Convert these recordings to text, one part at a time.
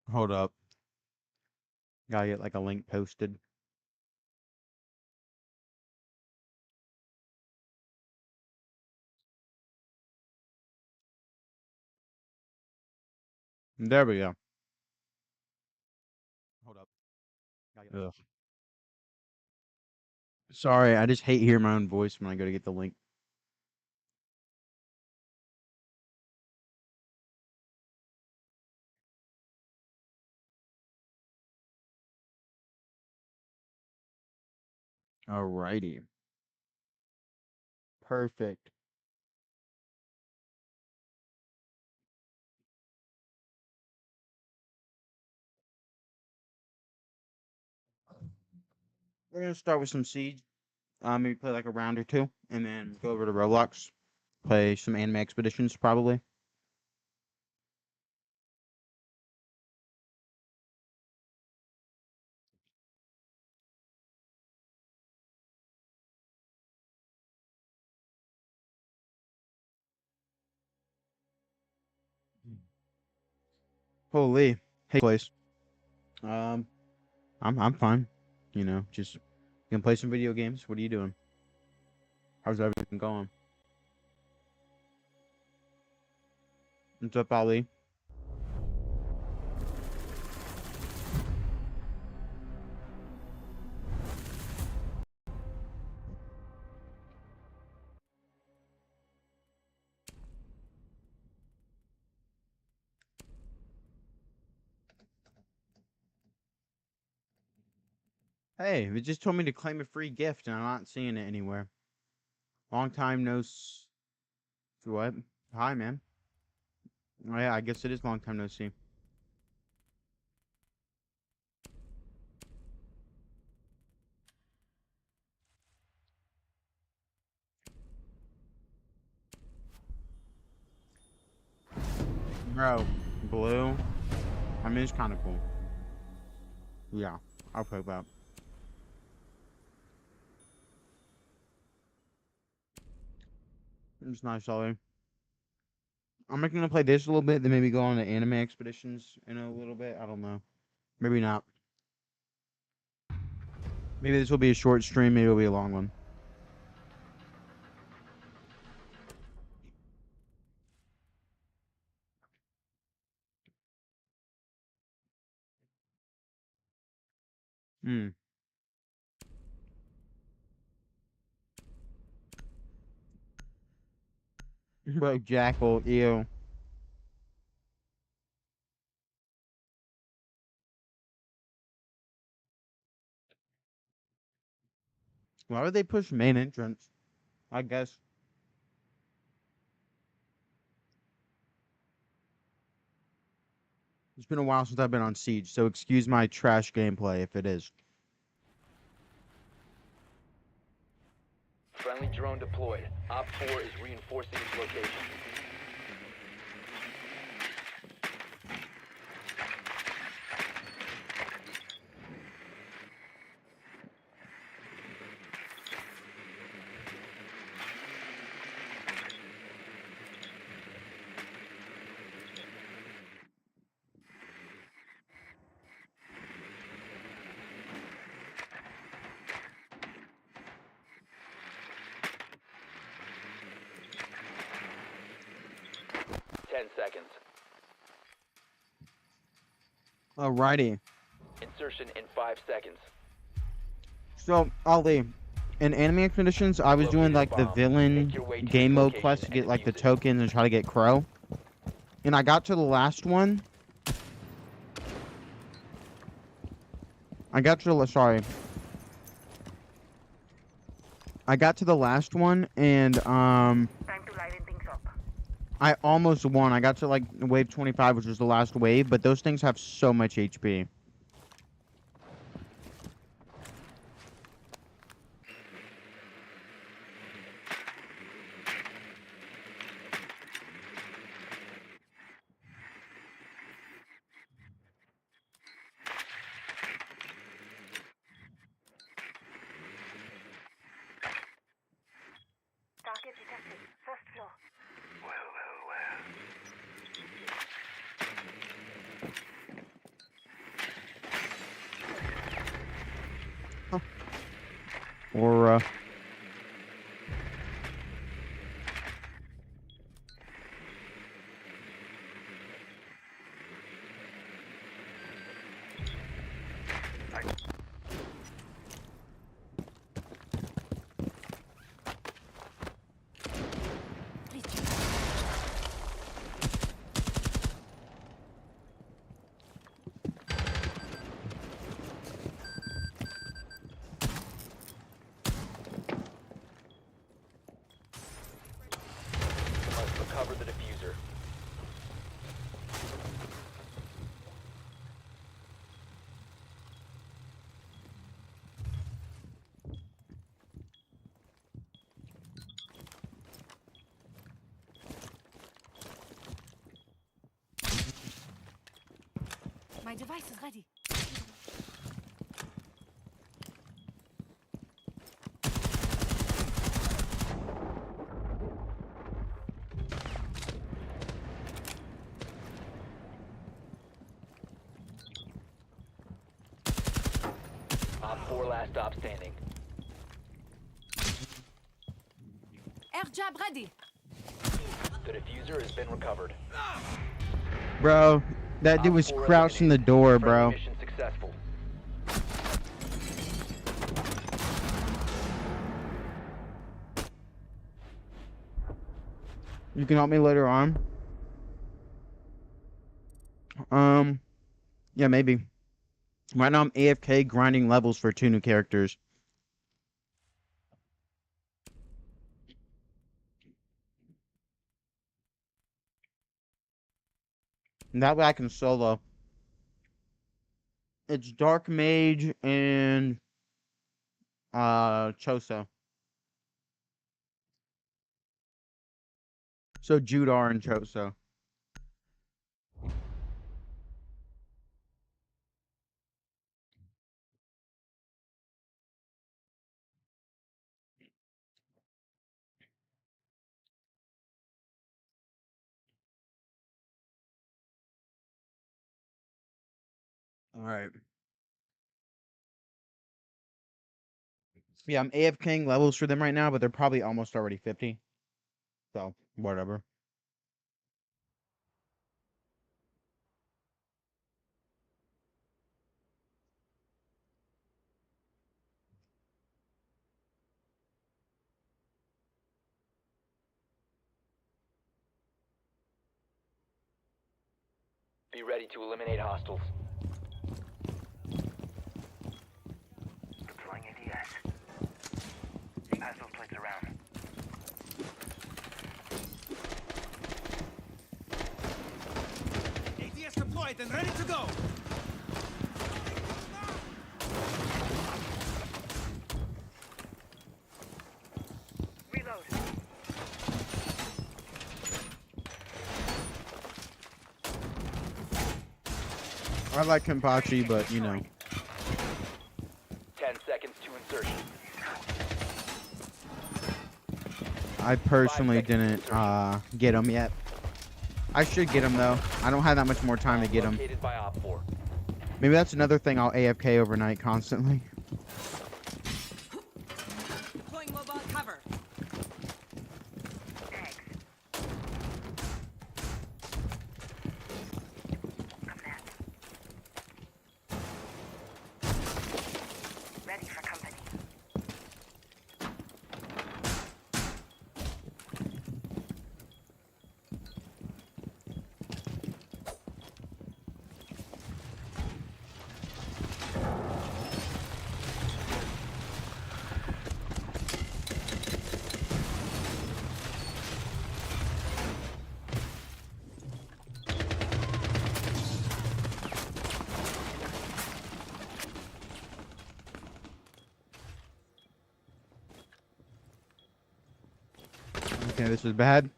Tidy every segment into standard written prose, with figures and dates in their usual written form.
Hold up. Gotta get like a link posted. There we go. Hold up. Ugh. Sorry, I just hate hearing my own voice when I go to get the link. Alrighty. Perfect. We're gonna start with some Siege. Maybe play like a round or two, and then go over to Roblox. Play some anime expeditions, probably. Holy, hey, place. Um, I'm fine. You know, just gonna play some video games. What are you doing? How's everything going? What's up, Ali? Hey, it just told me to claim a free gift, and I'm not seeing it anywhere. Long time no what? Hi, man. Oh, yeah, I guess it is long time no see. Bro, blue. I mean, it's kind of cool. Yeah, I'll play that. It's nice, Ollie. I'm gonna play this a little bit, then maybe go on the anime expeditions in a little bit. I don't know. Maybe not. Maybe this will be a short stream. Maybe it'll be a long one. Hmm. Bro, Jackal, ew. Why would they push main entrance? I guess. It's been a while since I've been on Siege, so excuse my trash gameplay if it is. Friendly drone deployed. Op 4 is reinforcing its location. Ten seconds. Alrighty. Insertion in 5 seconds. So, Ali, in anime expeditions, I was doing Located a like the bomb. villain Make your way to game its mode location quest to and get like the defuse it. tokens and try to get Crow. And I got to the last one. I got to the sorry. I got to the last one and Time to liven things up. I almost won. I got to like wave 25, which was the last wave, but those things have so much HP. Target detected. First floor. Well. Or You must recover the diffuser. My device is ready. Op 4 last stop standing. Air jab ready. The diffuser has been recovered. bro, that dude Op was 4 crouched in the eliminated. door, Friendly bro. Mission successful. You can help me later on. Yeah, maybe. Right now I'm AFK grinding levels for 2 new characters. And that way I can solo. It's Dark Mage and Choso. So Judar and Choso. Alright. Yeah, I'm AFKing levels for them right now, but they're probably almost already 50. So, whatever. Be ready to eliminate hostiles. Deploying ADS. Pass those plates around. ATS deployed and ready to go. Reload. I like Kenpachi, but you know. 10 seconds to insertion. I personally 5 seconds didn't to get him yet. I should get him though. I don't have that much more time to get him. Located by Op 4. Maybe that's another thing I'll AFK overnight constantly. Deploying mobile cover. Eggs. I'm net. Ready for company. Okay, this is bad.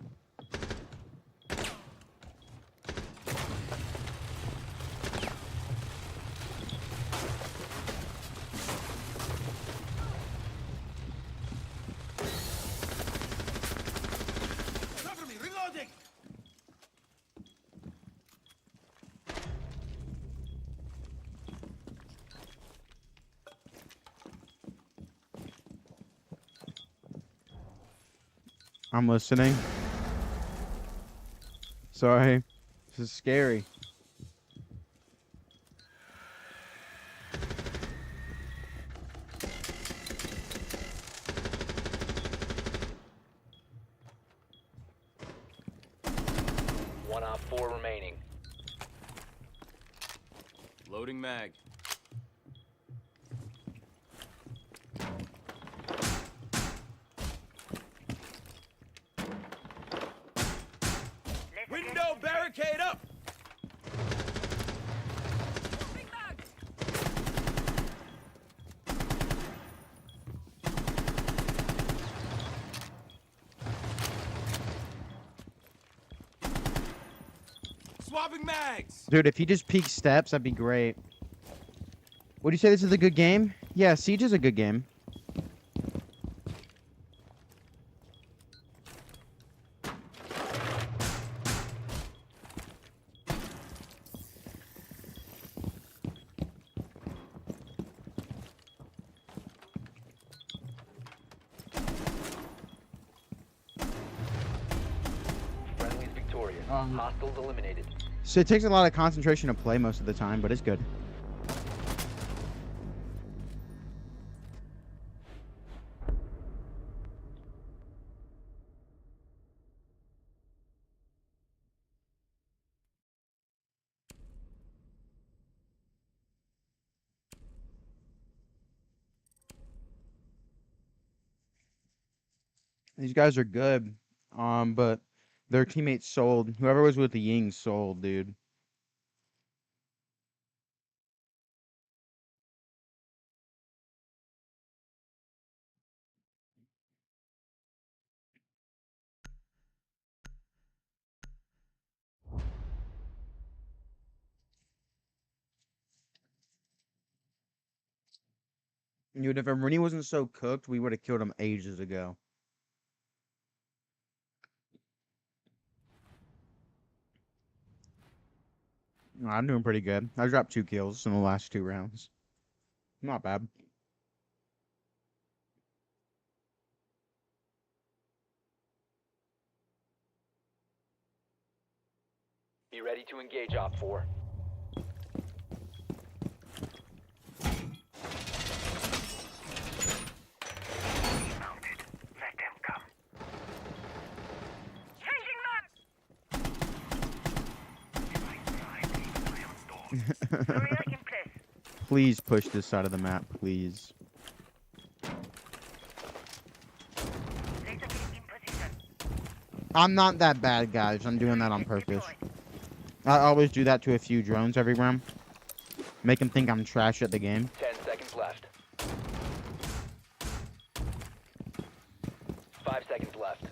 Cover me, reloading. I'm listening. Sorry. This is scary. One op 4 remaining. Loading mag. Window barricade up! Swapping mags! Dude, if he just peeks steps, that'd be great. Would you say this is a good game? Yeah, Siege is a good game. Friendly's victorious. Hostiles eliminated. So it takes a lot of concentration to play most of the time, but it's good. These guys are good, but their teammates sold. Whoever was with the Yings sold, dude. Dude, if Marini wasn't so cooked, we would have killed him ages ago. I'm doing pretty good. I dropped 2 kills in the last 2 rounds. Not bad. Be ready to engage op 4. Mounted. Let them come. Barrier in place. Please push this side of the map, please. Laser beam in position. I'm not that bad, guys. I'm doing that on purpose. I always do that to a few drones every round. Make them think I'm trash at the game. 10 seconds left. 5 seconds left.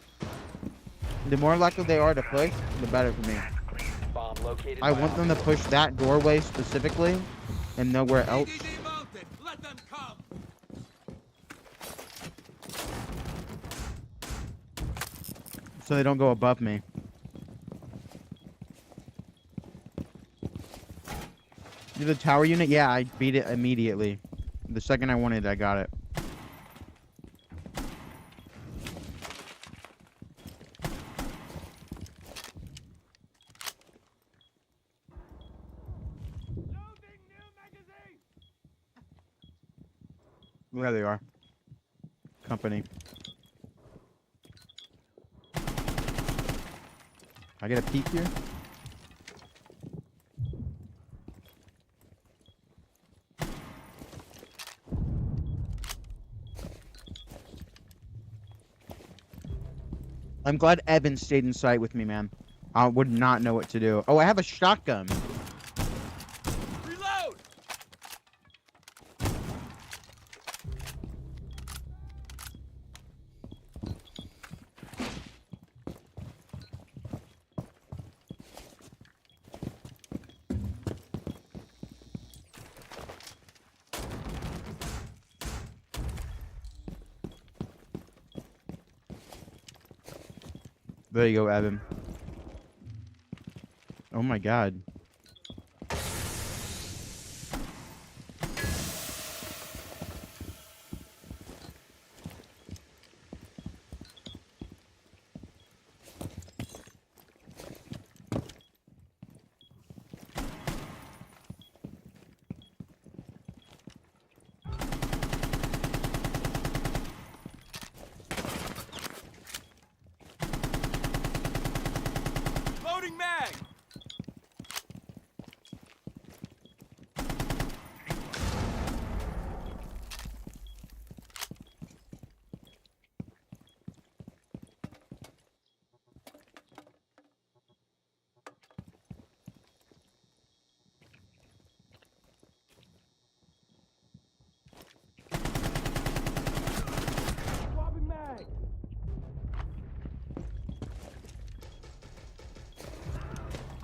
The more likely they are to push, the better for me. Bomb located. I by want them to Op 4. push that doorway specifically and nowhere else. PDD mounted. Let them come. So they don't go above me. Do the tower unit? Yeah, I beat it immediately. The second I wanted, I got it. Loading new magazine. There they are. Company. I get a peek here? I'm glad Evan stayed in sight with me, man. I would not know what to do. Oh, I have a shotgun. Reload. There you go, Evan. Oh my god.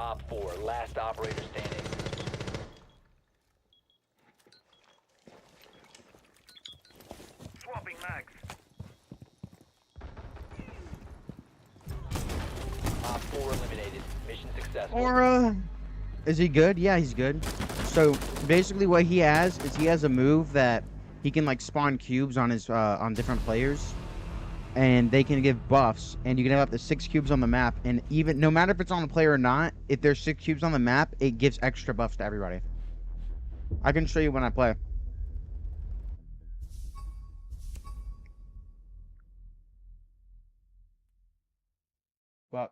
Op 4, last operator standing. Swapping mags. Op 4 eliminated. Mission successful. Aura. Is he good? Yeah, he's good. So basically, what he has is he has a move that he can like spawn cubes on his on different players, and they can give buffs. And you can have up to 6 cubes on the map. And even no matter if it's on a player or not, if there's 6 cubes on the map, it gives extra buffs to everybody. I can show you when I play. But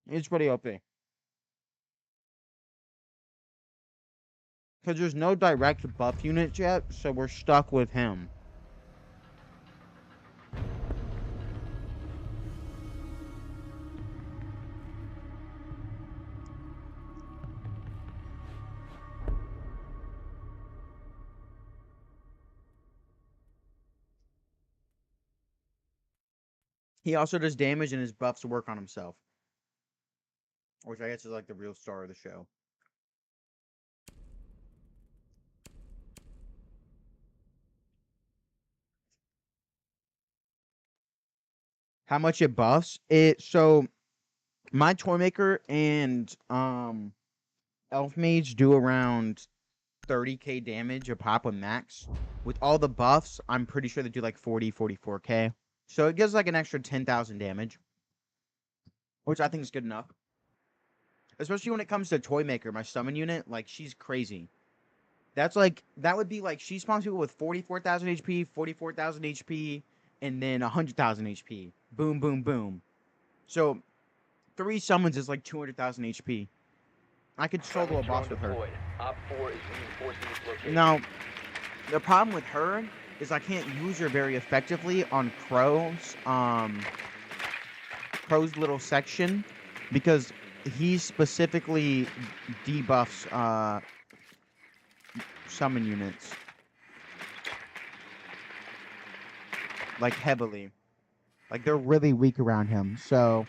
it's pretty OP. Because there's no direct buff units yet, so we're stuck with him. He also does damage and his buffs work on himself. Which I guess is like the real star of the show. How much it buffs? So my Toymaker and Elf Mage do around 30k damage a pop with max. With all the buffs, I'm pretty sure they do like 44k. So it gives like an extra 10,000 damage. Which I think is good enough. Especially when it comes to Toymaker, my summon unit, like she's crazy. That would be like she spawns people with 44,000 HP, 44,000 HP, and then 100,000 HP. Boom, boom, boom. So 3 summons is like 200,000 HP. I could solo a boss with her. Deployed. Op 4 is reinforcing its location. Now, the problem with her is I can't use her very effectively on Crow's little section because he specifically debuffs summon units. Like heavily. Like they're really weak around him, so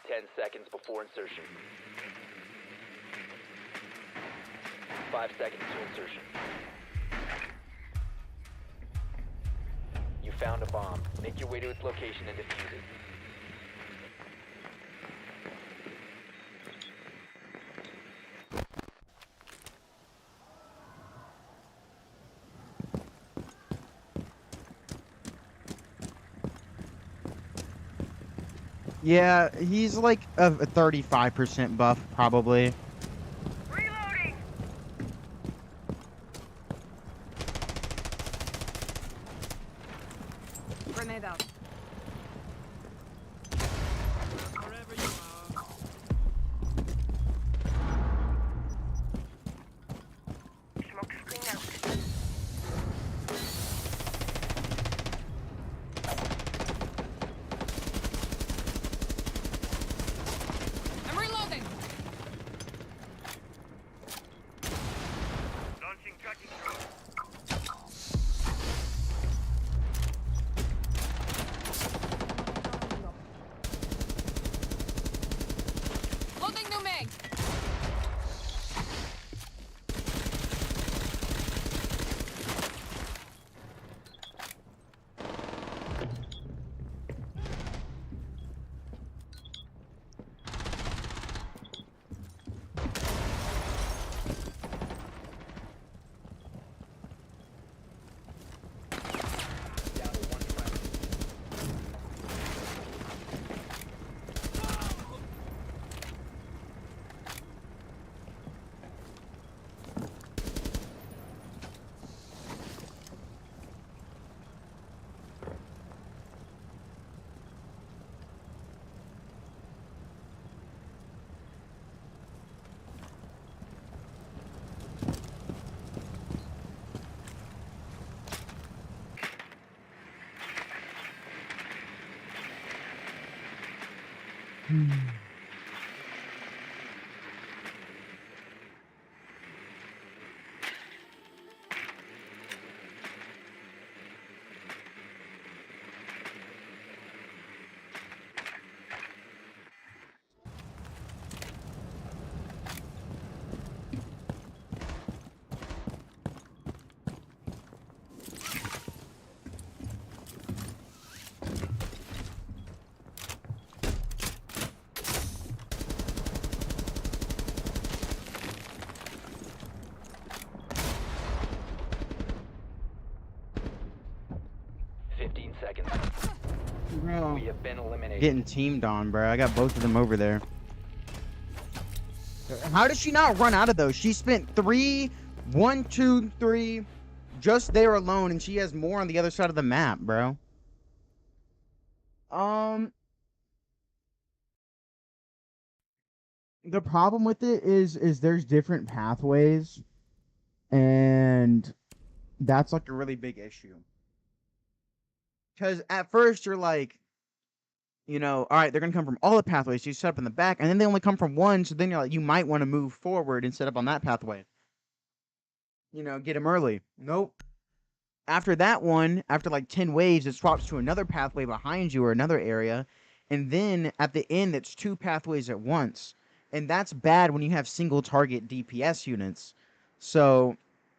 10 seconds before insertion. 5 seconds to insertion. You found a bomb. Make your way to its location and defuse it. yeah, he's like a 35% buff probably. Reloading. Grenade out. Wherever you are. Smoke screen out. I'm reloading. Launching tracking drone. Loading new mag. Down to 1 friendly. 15 seconds. Bro. We have been eliminated. Getting teamed on, bro. I got both of them over there. How did she not run out of those? She spent 3, 1, 2, 3, just there alone, and she has more on the other side of the map, bro. The problem with it is there's different pathways, and that's like a really big issue. Because at first you're like, you know, all right, they're gonna come from all the pathways. So you set up in the back, and then they only come from one. So then you're like, you might want to move forward and set up on that pathway. You know, get them early. Nope. After that one, after like 10 waves, it swaps to another pathway behind you or another area, and then at the end, it's 2 pathways at once, and that's bad when you have single target DPS units. So,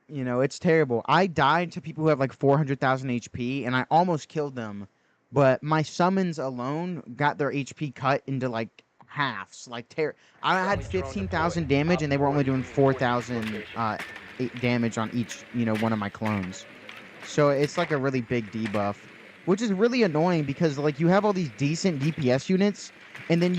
you know, it's terrible. I died to people who have like 400,000 HP, and I almost killed them. But my summons alone got their HP cut into like halves. Like I had 15,000 damage, and they were only doing 4,000 damage on each, you know, one of my clones. So it's like a really big debuff, which is really annoying because like you have all these decent DPS units, and then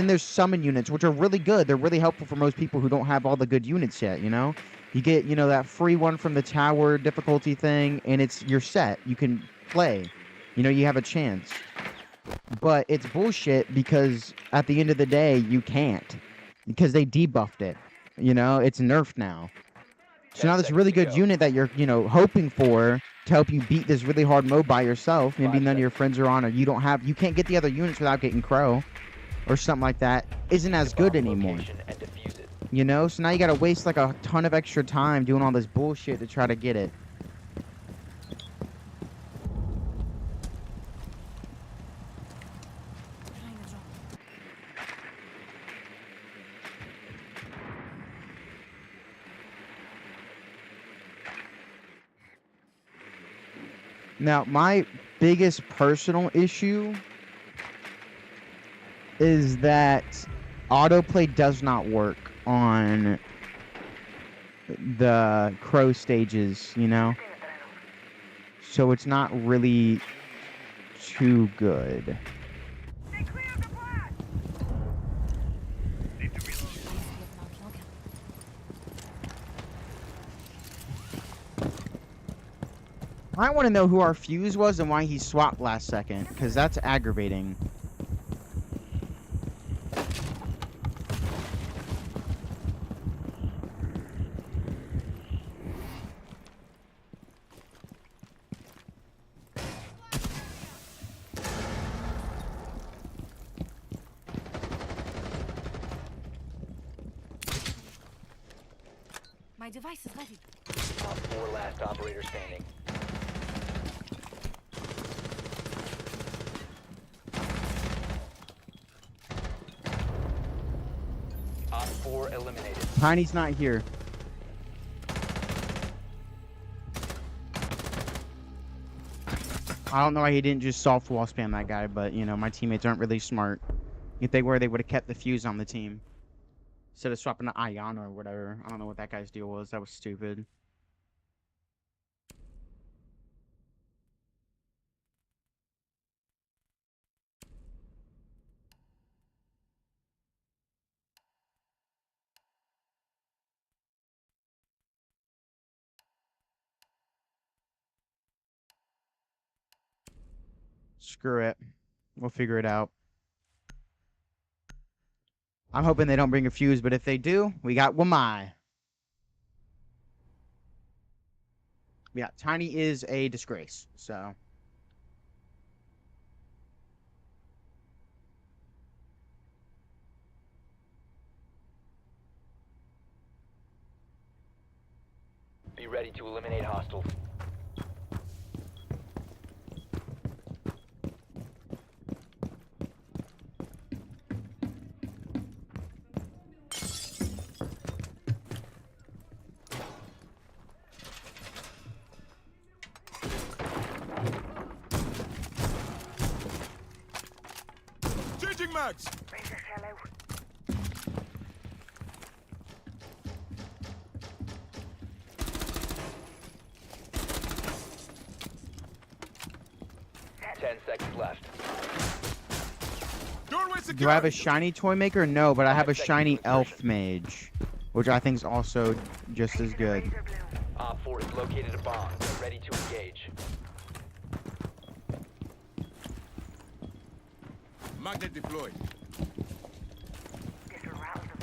there's summon units, which are really good. They're really helpful for most people who don't have all the good units yet. You know, you get, you know, that free one from the tower difficulty thing, and you're set. You can play. You know, you have a chance. But it's bullshit because at the end of the day, you can't, because they debuffed it. You know, it's nerfed now. So now this really good unit that you're, you know, hoping for to help you beat this really hard mode by yourself, maybe none of your friends are on, or you can't get the other units without getting Crow or something like that, isn't as good anymore. You know, so now you gotta waste like a ton of extra time doing all this bullshit to try to get it. Now, my biggest personal issue is that autoplay does not work on the Crow stages, you know? So it's not really too good. I want to know who our fuse was and why he swapped last second, because that's aggravating. My device is ready. Top 4 last operator standing. Op 4 eliminated. Tiny's not here. I don't know why he didn't just soft wall spam that guy, but, you know, my teammates aren't really smart. If they were, they would have kept the fuse on the team instead of swapping to Ayana or whatever. I don't know what that guy's deal was. That was stupid. Screw it. We'll figure it out. I'm hoping they don't bring a fuse, but if they do, we got Wamai. Yeah, Tiny is a disgrace, so. Be ready to eliminate hostiles. Changing mags! 10 seconds left. Doorway Do secured. I have a shiny toy maker? No, but I have a 5 seconds shiny to elf insertion. mage, which I think is also just as good. Razor blue. Op 4 has located a bomb. Get ready to engage. Magnet deployed. This will rattle them.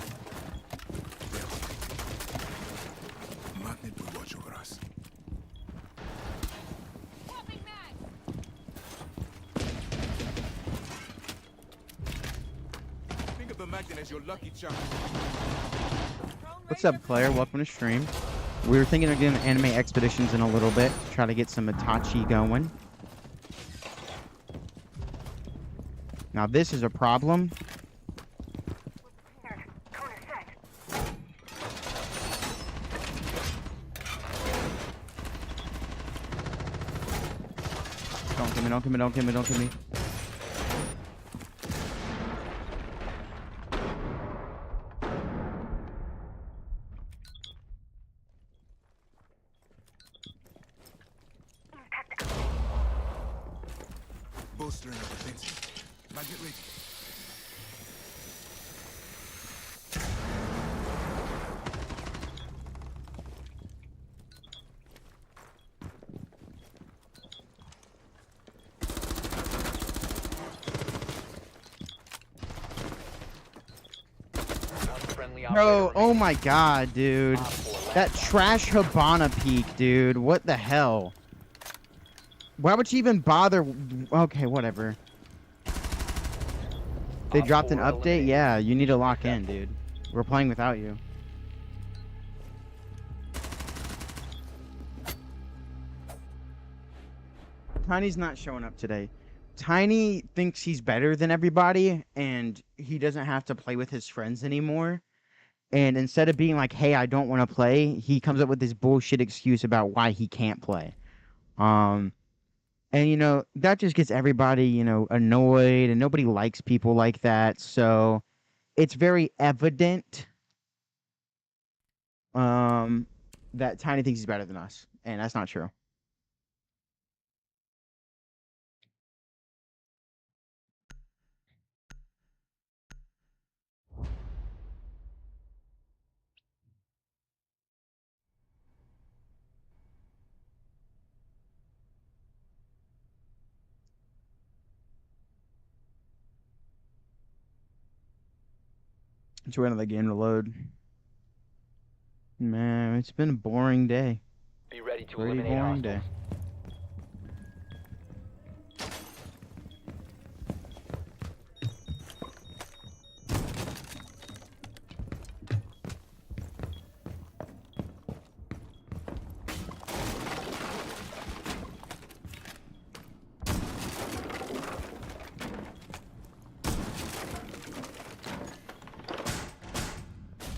Magnet will watch over us. Swapping mag. Think of the magnet as your lucky charm. What's up, Claire? Welcome to stream. We were thinking of doing anime expeditions in a little bit, try to get some Itachi going. Now this is a problem. Cleaner. Cone is set. Don't kill me, don't kill me, don't kill me, don't kill me. Impact out. Bolstering our defenses. Magnet ready. One friendly Bro, operator oh my god, dude. remaining. Op 4 last That stop. trash Habana peak, dude. What the hell? Why would you even bother? Okay, whatever. They Op dropped an 4 update? eliminated. Yeah, you need to lock in, dude. We're playing without you. Tiny's not showing up today. Tiny thinks he's better than everybody, and he doesn't have to play with his friends anymore. And instead of being like, hey, I don't want to play, he comes up with this bullshit excuse about why he can't play. And, you know, that just gets everybody, you know, annoyed, and nobody likes people like that. So it's very evident that Tiny thinks he's better than us, and that's not true. Let's wait another game to load. Man, it's been a boring day. Be ready to Pretty eliminate boring hostiles. day.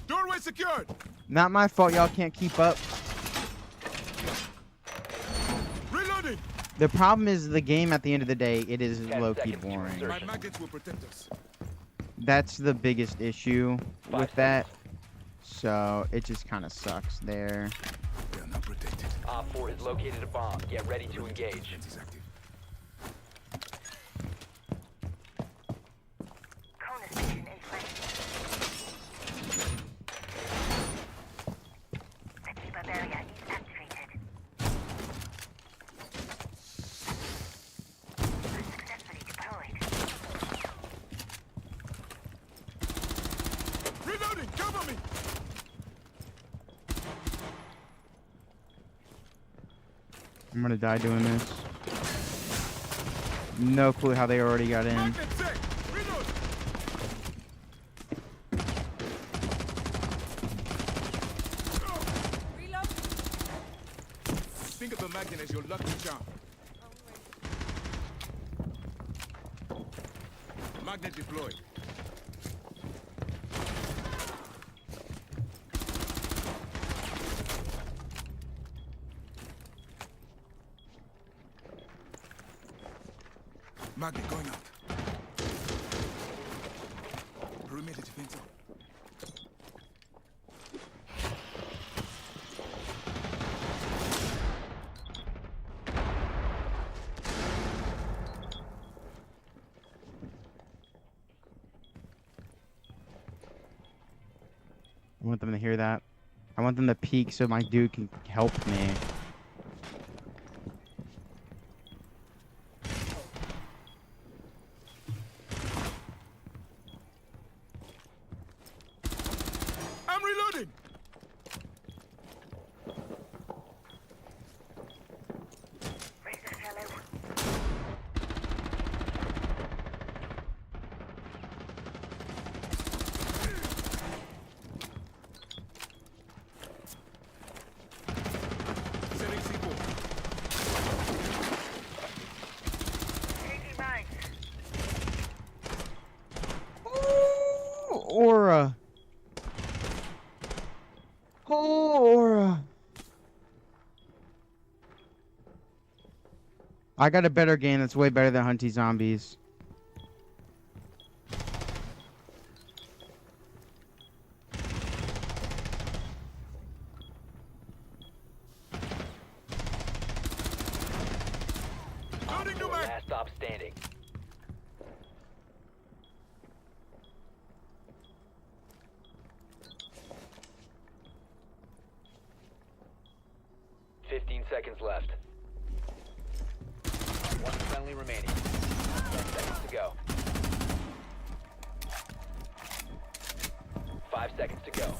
Doorway secured. Not my fault y'all can't keep up. Reloading. The problem is the game at the end of the day, it is 10 low-key seconds to boring. insert. My magnets will protect us. That's the biggest issue 5 with that. So it just kind of sucks there. They are not protected. Op 4 has located a bomb. Get ready to engage. Defense is active. Cone station in place. The keeper barrier is activated. Successfully deployed. Reloading. Cover me. I'm gonna die doing this. No clue how they already got in. Magnet set. Reload. Reload. Think of the magnet as your lucky charm. Magnet deployed. Magnet going out. Perimeter defense up. I want them to hear that. I want them to peek so my dude can help me. I'm reloading. Raise this hello. Setting C4. Changing mines. Ooh, Aura. Oh, Aura. I got a better game that's way better than Hunty Zombies. Loading new Four, mag. last stop standing. Fifteen seconds left. One friendly remaining. 10 seconds to go. 5 seconds to go.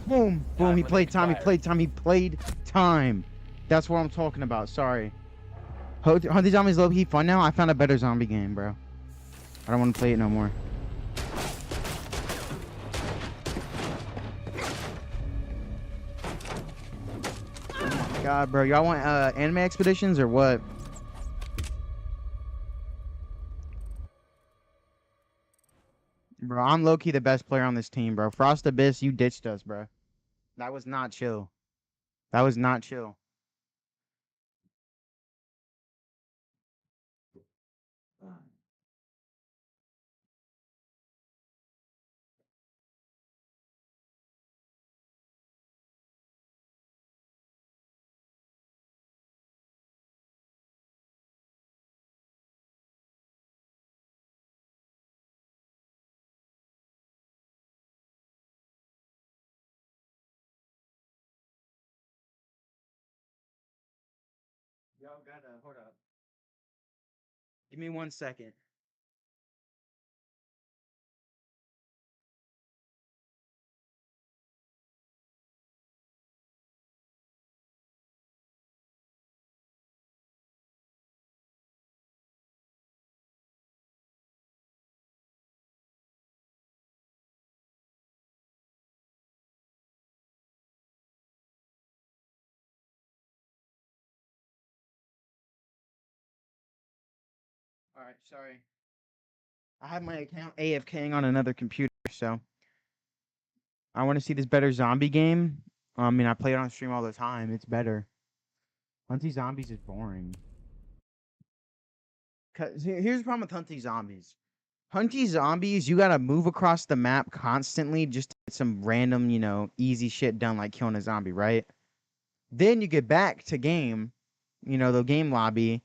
Boom. Boom. He Time played limit time. He expired. played time. He played time. That's what I'm talking about. Sorry. Hunty Zombies low key fun now. I found a better zombie game, bro. I don't want to play it no more. Oh my god, bro. Y'all want anime expeditions or what? Bro, I'm low-key the best player on this team, bro. Frost Abyss, you ditched us, bro. That was not chill. That was not chill. Y'all gotta, hold up. Give me 1 second. Alright, sorry. I have my account AFKing on another computer, so I want to see this better zombie game. I mean, I play it on stream all the time. It's better. Hunty Zombies is boring. Here's the problem with Hunty Zombies. Hunty Zombies, you gotta move across the map constantly just to get some random, you know, easy shit done like killing a zombie, right? Then you get back to game, you know, the game lobby,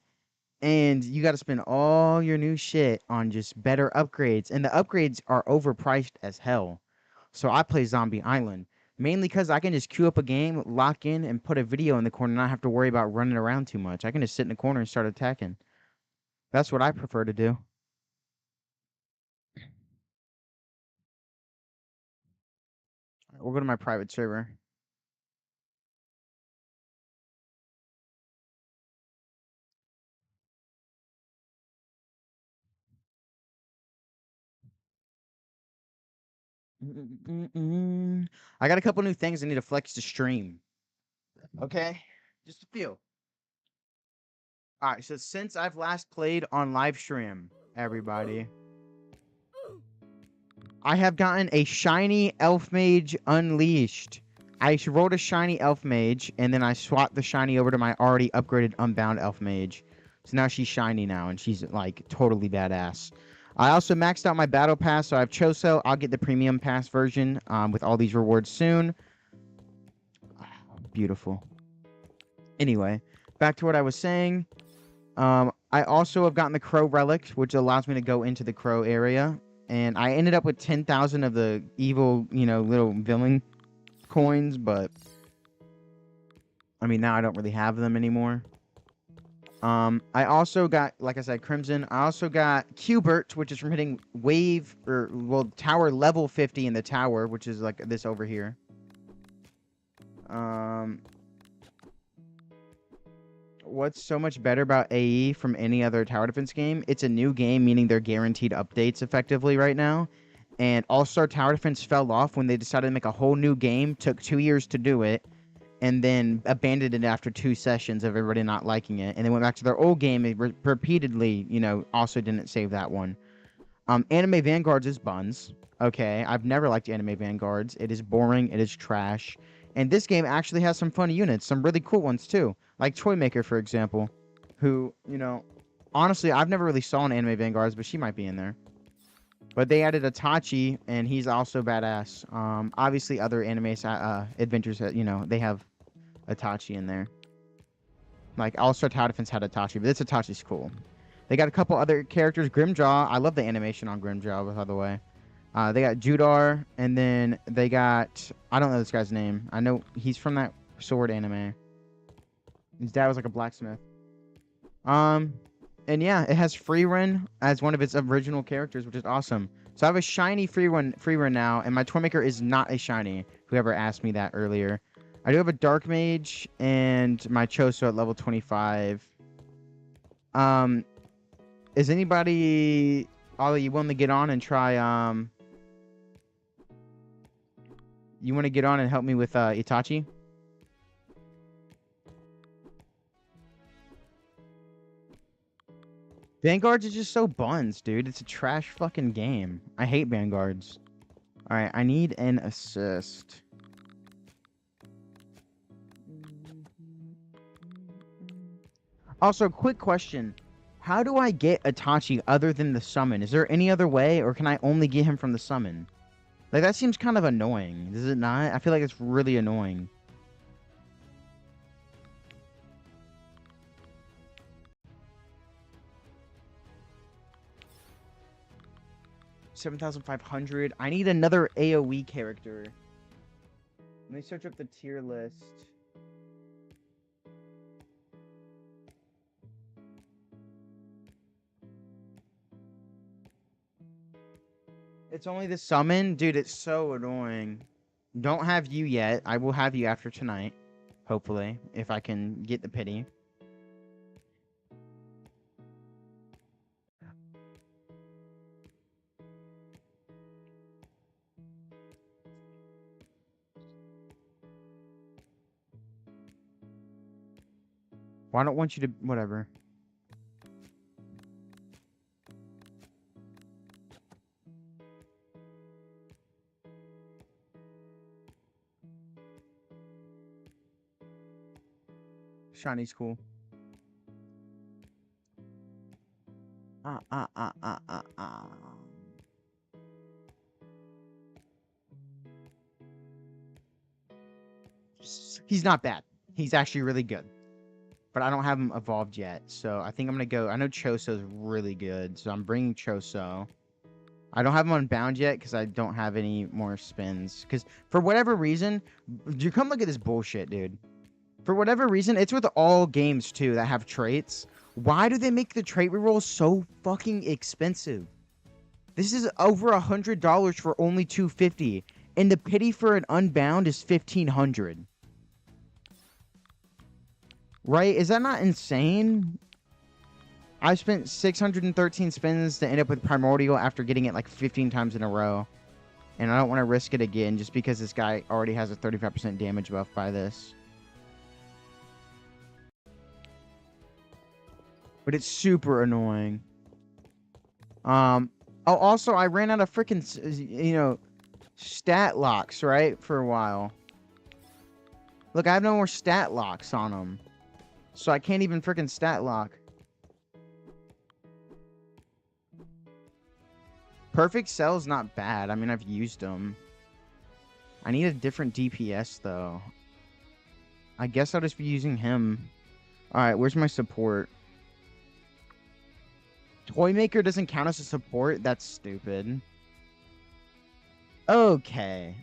and you got to spend all your new shit on just better upgrades, and the upgrades are overpriced as hell. So I play Zombie Island mainly because I can just queue up a game, lock in, and put a video in the corner, and not have to worry about running around too much. I can just sit in the corner and start attacking. That's what I prefer to do. Alright, we'll go to my private server. I got a couple new things I need to flex to stream. Okay? Just a few. Alright, so since I've last played on live stream, everybody, I have gotten a shiny Elf Mage Unleashed. I rolled a shiny Elf Mage, and then I swapped the shiny over to my already upgraded Unbound Elf Mage. So now she's shiny now, and she's, like, totally badass. I also maxed out my Battle Pass, so I have Choso. I'll get the Premium Pass version with all these rewards soon. Beautiful. Anyway, back to what I was saying. I also have gotten the Crow Relic, which allows me to go into the Crow area. And I ended up with 10,000 of the evil, little villain coins, but I mean, now I don't really have them anymore. I also got, like I said, Crimson. I also got Qbert, which is from hitting tower level 50 in the tower, which is like this over here. What's so much better about AE from any other tower defense game? It's a new game, meaning they're guaranteed updates effectively right now. And All-Star Tower Defense fell off when they decided to make a whole new game. Took 2 years to do it, and then abandoned it after 2 sessions of everybody not liking it. And they went back to their old game and repeatedly, also didn't save that one. Anime Vanguards is buns. Okay, I've never liked Anime Vanguards. It is boring. It is trash. And this game actually has some funny units, some really cool ones too. Like Toymaker, for example, who, honestly, I've never really saw an Anime Vanguards, but she might be in there. But they added Itachi, and he's also badass. Obviously, other anime adventures, they have Itachi in there. Like, All-Star Tower Defense had Itachi, but this Itachi's cool. They got a couple other characters. Grimjaw, I love the animation on Grimjaw, by the way. They got Judar, and then they got... I don't know this guy's name. I know he's from that Sword anime. His dad was like a blacksmith. And yeah, it has Freerun as one of its original characters, which is awesome. So I have a shiny Freerun now, and my Toymaker is not a shiny. Whoever asked me that earlier. I do have a Dark Mage and my Choso at level 25. Is anybody... Ollie, you willing to get on and try... You want to get on and help me with Itachi? Vanguards is just so buns, dude. It's a trash fucking game. I hate Vanguards. Alright, I need an assist. Also, quick question. How do I get Itachi other than the summon? Is there any other way, or can I only get him from the summon? Like, that seems kind of annoying. Does it not? I feel like it's really annoying. $7,500. I need another AoE character. Let me search up the tier list. It's only the summon? Dude, it's so annoying. Don't have you yet. I will have you after tonight. Hopefully. If I can get the pity. Well, I don't want you to... Whatever. Shiny's cool. He's not bad. He's actually really good. But I don't have him evolved yet. So I think I'm going to go... I know Choso's really good. So I'm bringing Choso. I don't have him unbound yet because I don't have any more spins. Because for whatever reason... You come look at this bullshit, dude. For whatever reason, it's with all games, too, that have traits. Why do they make the trait rerolls so fucking expensive? This is over $100 for only $250. And the pity for an unbound is $1,500. Right? Is that not insane? I spent 613 spins to end up with Primordial after getting it like 15 times in a row. And I don't want to risk it again just because this guy already has a 35% damage buff by this. But it's super annoying. Oh, also, I ran out of freaking, stat locks, right? For a while. Look, I have no more stat locks on them. So I can't even freaking stat lock. Perfect Cell's not bad. I mean, I've used them. I need a different DPS, though. I guess I'll just be using him. Alright, where's my support? Toy Maker doesn't count as a support? That's stupid. Okay.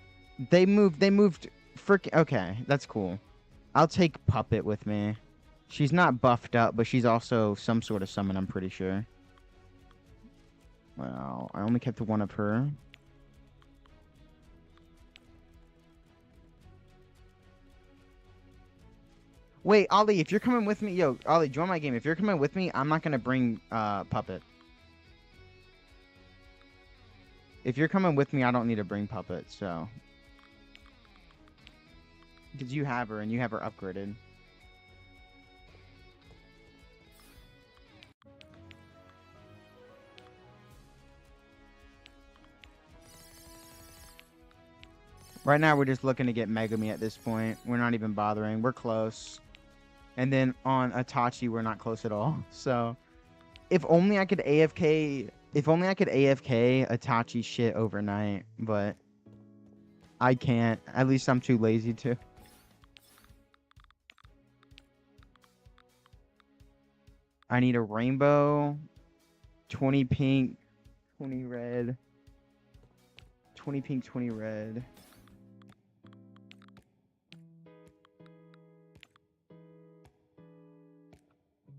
They moved okay, that's cool. I'll take Puppet with me. She's not buffed up, but she's also some sort of summon, I'm pretty sure. Well, I only kept one of her. Wait, Ollie, if you're coming with me, yo, Ollie, join my game. If you're coming with me, I'm not gonna bring Puppet. If you're coming with me, I don't need to bring Puppet, so. Because you have her, and you have her upgraded. Right now, we're just looking to get Megami at this point. We're not even bothering. We're close. And then on Itachi, we're not close at all. So, if only I could AFK... If only I could AFK Itachi shit overnight. But I can't. At least I'm too lazy to. I need a rainbow. 20 pink. 20 red. 20 pink, 20 red.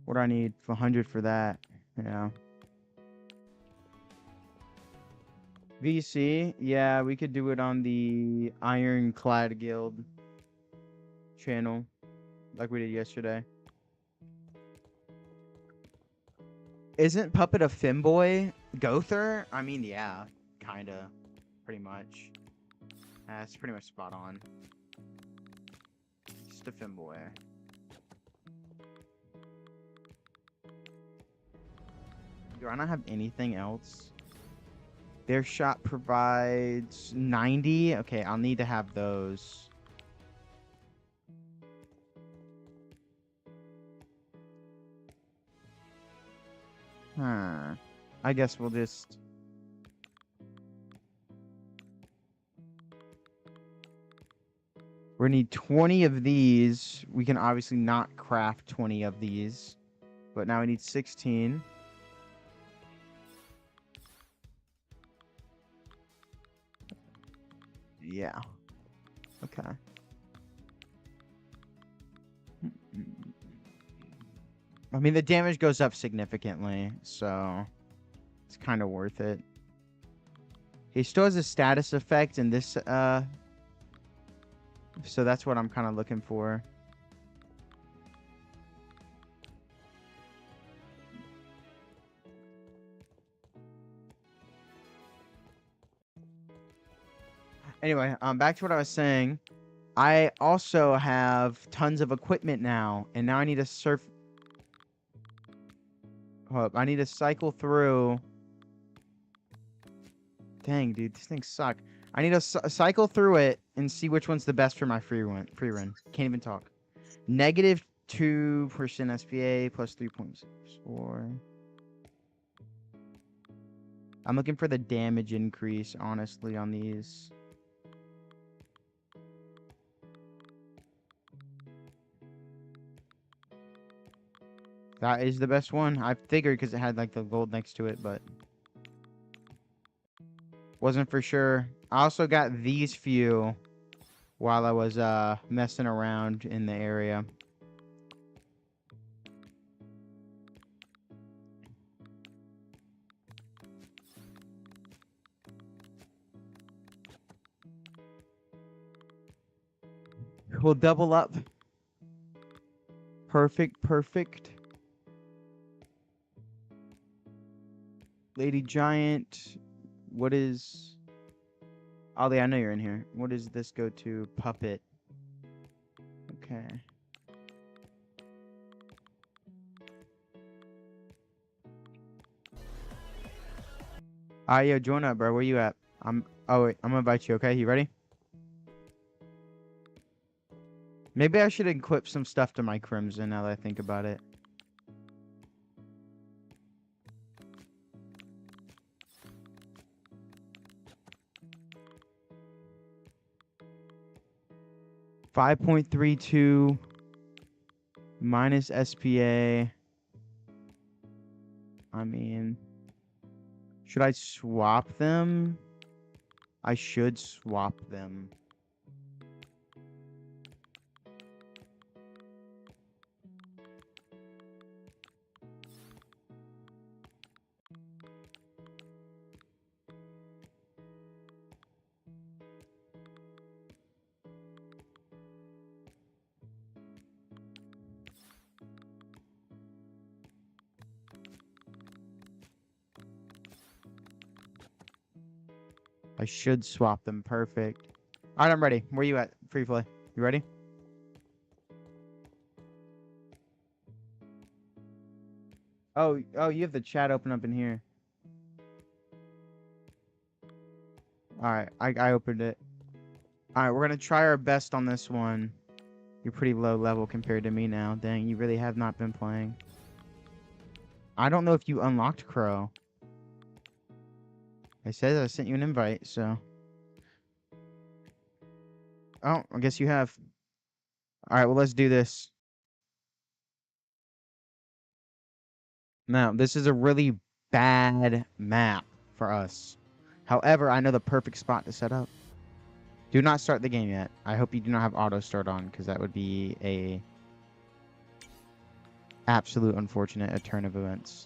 What do I need? 100 for that. Yeah. VC? Yeah, we could do it on the Ironclad Guild channel. Like we did yesterday. Isn't Puppet a femboy? Gother? I mean, yeah. Kinda. Pretty much. That's pretty much spot on. Just a femboy. Do I not have anything else? Their shot provides 90. Okay, I'll need to have those. Huh. I guess we'll just... We need 20 of these. We can obviously not craft 20 of these. But now we need 16. Yeah. Okay. I mean, the damage goes up significantly, so it's kind of worth it. He still has a status effect in this, so that's what I'm kind of looking for. Anyway, back to what I was saying. I also have tons of equipment now, and now I need to surf. Hold up, I need to cycle through. Dang, dude, this thing sucks. I need to cycle through it and see which one's the best for my free run. Can't even talk. Negative 2% SPA plus 3.64. I'm looking for the damage increase, honestly, on these. That is the best one. I figured because it had like the gold next to it, but wasn't for sure. I also got these few while I was messing around in the area. We'll double up. Perfect, perfect. Lady Giant, what is... Ollie, I know you're in here. What does this go to? Puppet. Okay. Yo, join up, bro. Where you at? Oh, wait. I'm gonna invite you, okay? You ready? Maybe I should equip some stuff to my Crimson now that I think about it. .32 minus SPA. I mean, should I swap them? I should swap them. I should swap them. Perfect. All right, I'm ready. Where you at? Free play. You ready? Oh, you have the chat open up in here. All right, I opened it. All right, we're gonna try our best on this one. You're pretty low level compared to me now. Dang, you really have not been playing. I don't know if you unlocked Crow. I said I sent you an invite, so. Oh, I guess you have. All right, well, let's do this. Now, this is a really bad map for us. However, I know the perfect spot to set up. Do not start the game yet. I hope you do not have auto start on, because that would be a absolute unfortunate turn of events.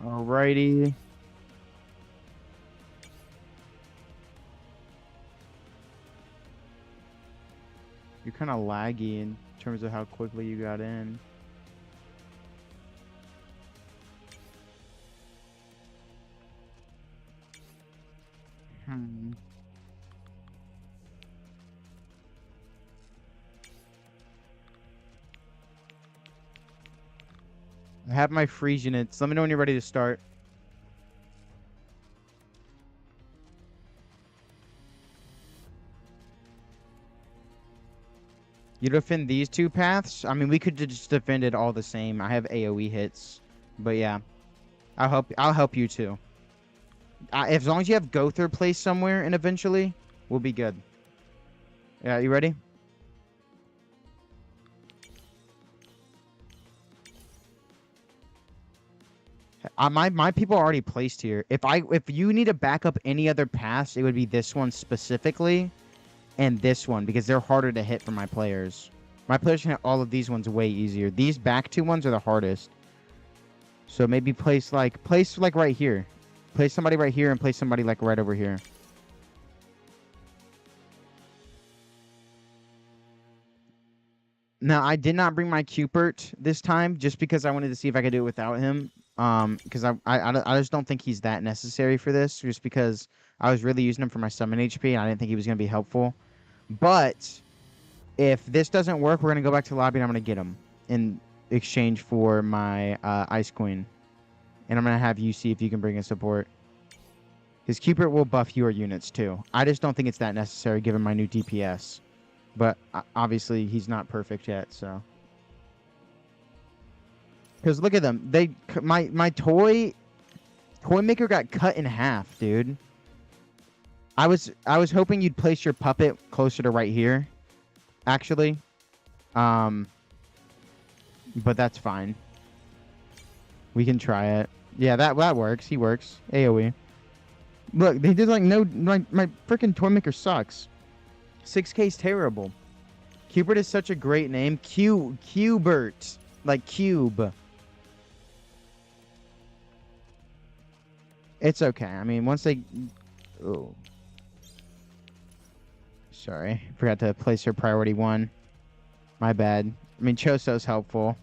Alrighty. You're kind of laggy in terms of how quickly you got in. I have my freeze units. Let me know when you're ready to start. You defend these two paths? I mean, we could just defend it all the same. I have AoE hits, but yeah, I'll help you too. As long as you have Gowther placed somewhere, and eventually, we'll be good. Yeah, you ready? My people are already placed here. If you need to back up any other paths, it would be this one specifically, and this one, because they're harder to hit for my players. My players can hit all of these ones way easier. These back two ones are the hardest. So maybe place like right here. Place somebody right here and place somebody like right over here. Now, I did not bring my Cupert this time just because I wanted to see if I could do it without him. Because I just don't think he's that necessary for this, just because I was really using him for my summon HP and I didn't think he was going to be helpful. But if this doesn't work, we're going to go back to the lobby and I'm going to get him in exchange for my Ice Queen. And I'm going to have you see if you can bring a support. His Cupert will buff your units too. I just don't think it's that necessary given my new DPS. But obviously he's not perfect yet, so. Because look at them. My toy maker got cut in half, dude. I was hoping you'd place your puppet closer to right here, actually. But that's fine. We can try it. Yeah, that works. He works. AoE. Look, they did like no my freaking toy maker sucks. 6K is terrible. Cubert is such a great name. Cubert, like cube. It's okay. I mean, once they... Oh. Sorry. Forgot to place her priority 1. My bad. I mean, Choso's helpful.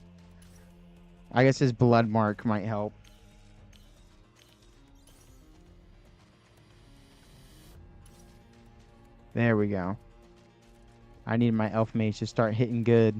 I guess his blood mark might help. There we go. I need my elf mage to start hitting good.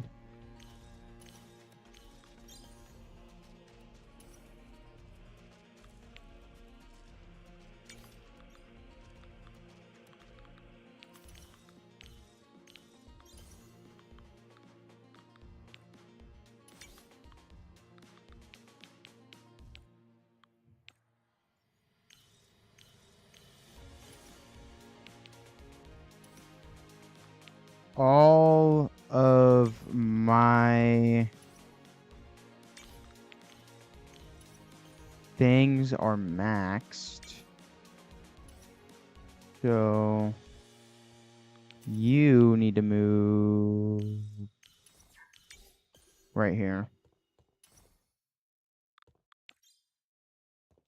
all of my things are maxed. So you need to move right here.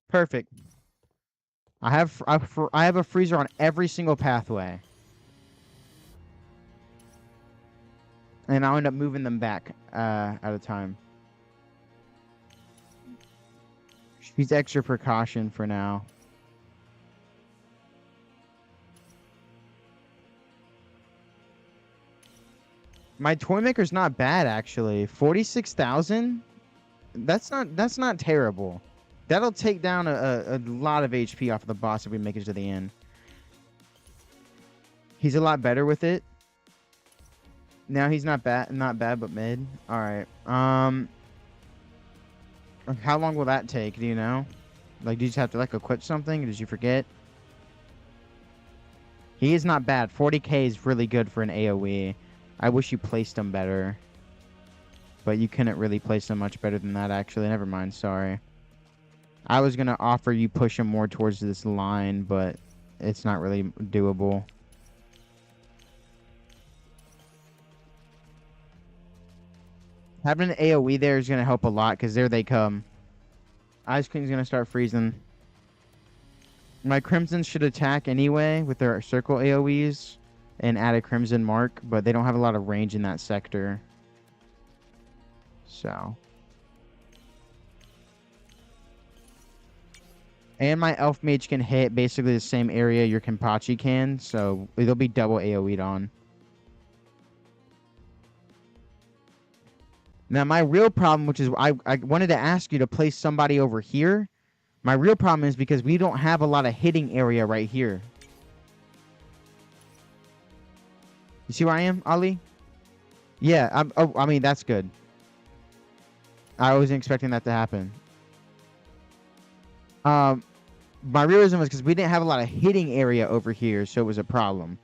Perfect. I have a freezer on every single pathway. And I'll end up moving them back at a time. She's extra precaution for now. My toy maker's not bad actually. 46,000? That's not terrible. That'll take down a lot of HP off of the boss if we make it to the end. He's a lot better with it. Now he's not bad, but mid. All right. How long will that take? Do you know? Like, do you just have to like equip something? Did you forget? He is not bad. 40k is really good for an AOE. I wish you placed him better, but you couldn't really place him much better than that. Actually, never mind. Sorry. I was gonna offer you push him more towards this line, but it's not really doable. Having an AoE there is gonna help a lot, because there they come. Ice Queen's gonna start freezing. My Crimsons should attack anyway with their circle AoEs and add a Crimson mark, but they don't have a lot of range in that sector. So. And my Elf Mage can hit basically the same area your Kenpachi can, so it'll be double AoE'd on. Now, my real problem, which is I wanted to ask you to place somebody over here. My real problem is because we don't have a lot of hitting area right here. You see where I am, Ali? Yeah, I mean, that's good. I wasn't expecting that to happen. My realism was because we didn't have a lot of hitting area over here, so it was a problem.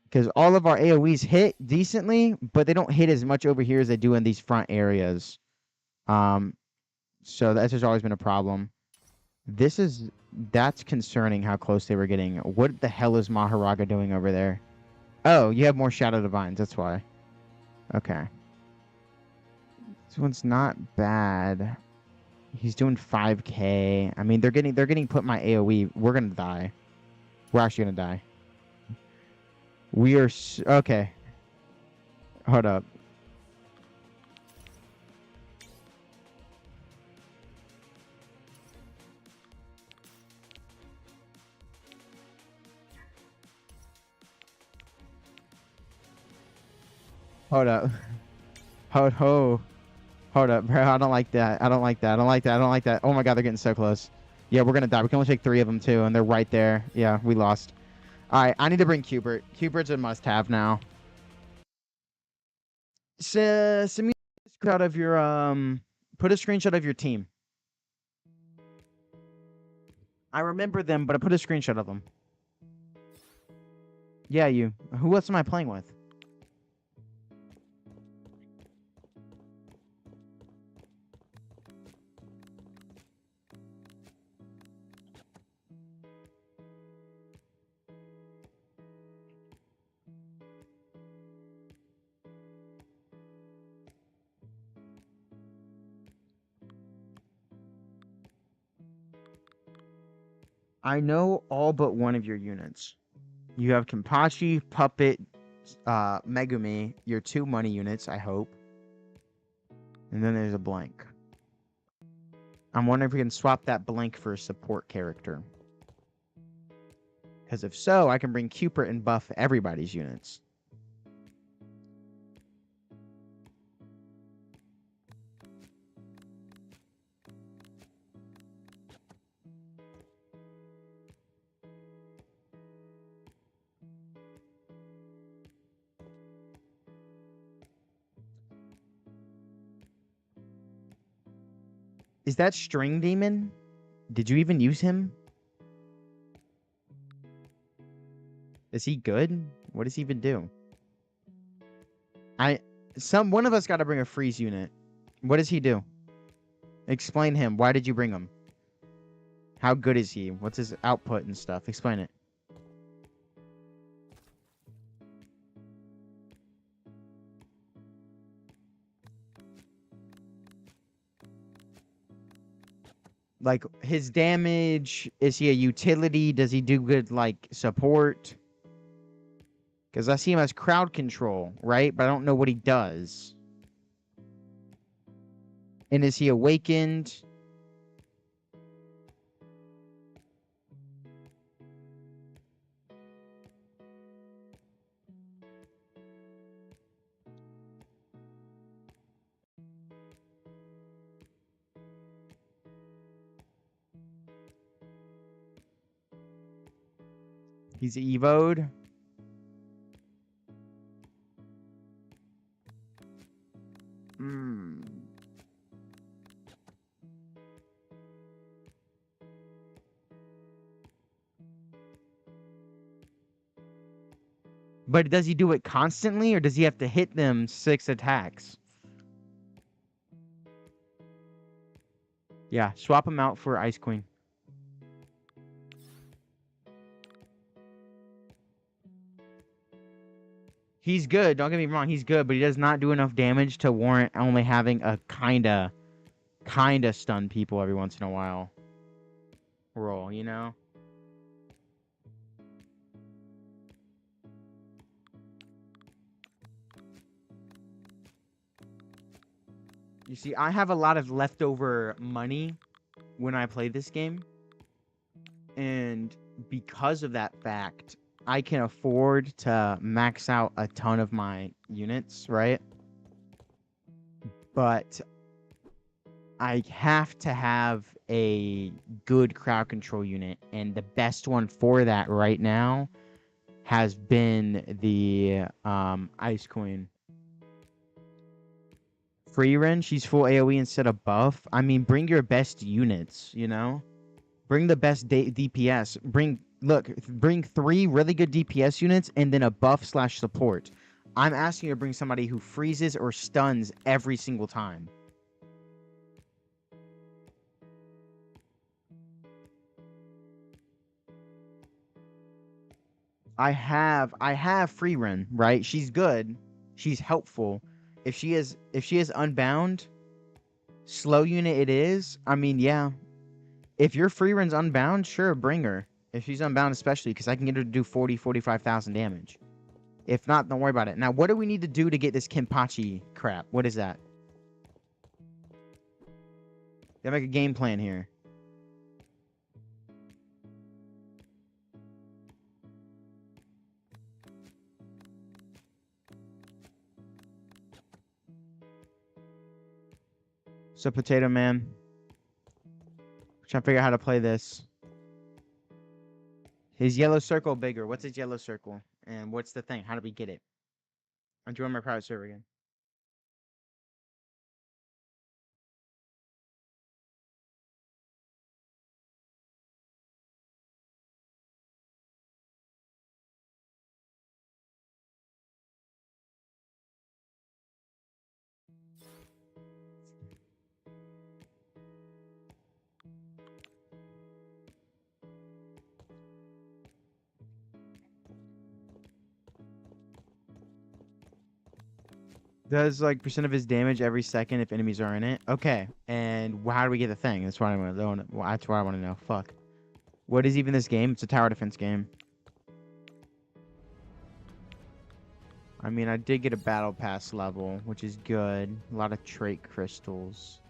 Because all of our AoEs hit decently, but they don't hit as much over here as they do in these front areas. So that's just always been a problem. That's concerning how close they were getting. What the hell is Maharaga doing over there? Oh, you have more Shadow Divines, that's why. Okay. This one's not bad. He's doing 5k. I mean, they're getting put my AoE. We're gonna die. We're actually gonna die. We are okay. Hold up. Hold up. Hold up, bro. I don't like that. I don't like that. I don't like that. I don't like that. Oh my god, they're getting so close. Yeah, we're gonna die. We can only take 3 of them too, and they're right there. Yeah, we lost. All right, I need to bring Cubert. Cubert's a must-have now. Send me a screenshot of your Put a screenshot of your team. I remember them, but I put a screenshot of them. Yeah, you. Who else am I playing with? I know all but one of your units. You have Kenpachi, Puppet, Megumi, your 2 money units, I hope. And then there's a blank. I'm wondering if we can swap that blank for a support character. Because if so, I can bring Cupert and buff everybody's units. Is that String Demon? Did you even use him? Is he good? What does he even do? One of us got to bring a freeze unit. What does he do? Explain him. Why did you bring him? How good is he? What's his output and stuff? Explain it. Like, his damage, is he a utility? Does he do good, like, support? Because I see him as crowd control, right? But I don't know what he does. And is he awakened? He's evoed. Hmm. But does he do it constantly, or does he have to hit them 6 attacks? Yeah, swap him out for Ice Queen. He's good, don't get me wrong, he's good, but he does not do enough damage to warrant only having a kinda stun people every once in a while roll, you know? You see, I have a lot of leftover money when I play this game. And because of that fact, I can afford to max out a ton of my units, right? But I have to have a good crowd control unit. And the best one for that right now has been the Ice Queen. Freerin, she's full AoE instead of buff. I mean, bring your best units, you know? Bring the best DPS. Bring 3 really good DPS units and then a buff/support. I'm asking you to bring somebody who freezes or stuns every single time. I have Freerin, right? She's good. She's helpful. If she is unbound, slow unit it is. I mean, yeah. If your Freerin's unbound, sure, bring her. If she's unbound especially, because I can get her to do 45,000 damage. If not, don't worry about it. Now, what do we need to do to get this Kenpachi crap? What is that? Gotta make a game plan here. So, Potato Man. Trying to figure out how to play this. His yellow circle bigger. What's his yellow circle? And what's the thing? How do we get it? I'm joining my private server again. Does like percent of his damage every second if enemies are in it. Okay, and how do we get the thing? That's what I want to know. That's what I want to know. Fuck. What is even this game? It's a tower defense game. I mean, I did get a battle pass level, which is good. A lot of trait crystals.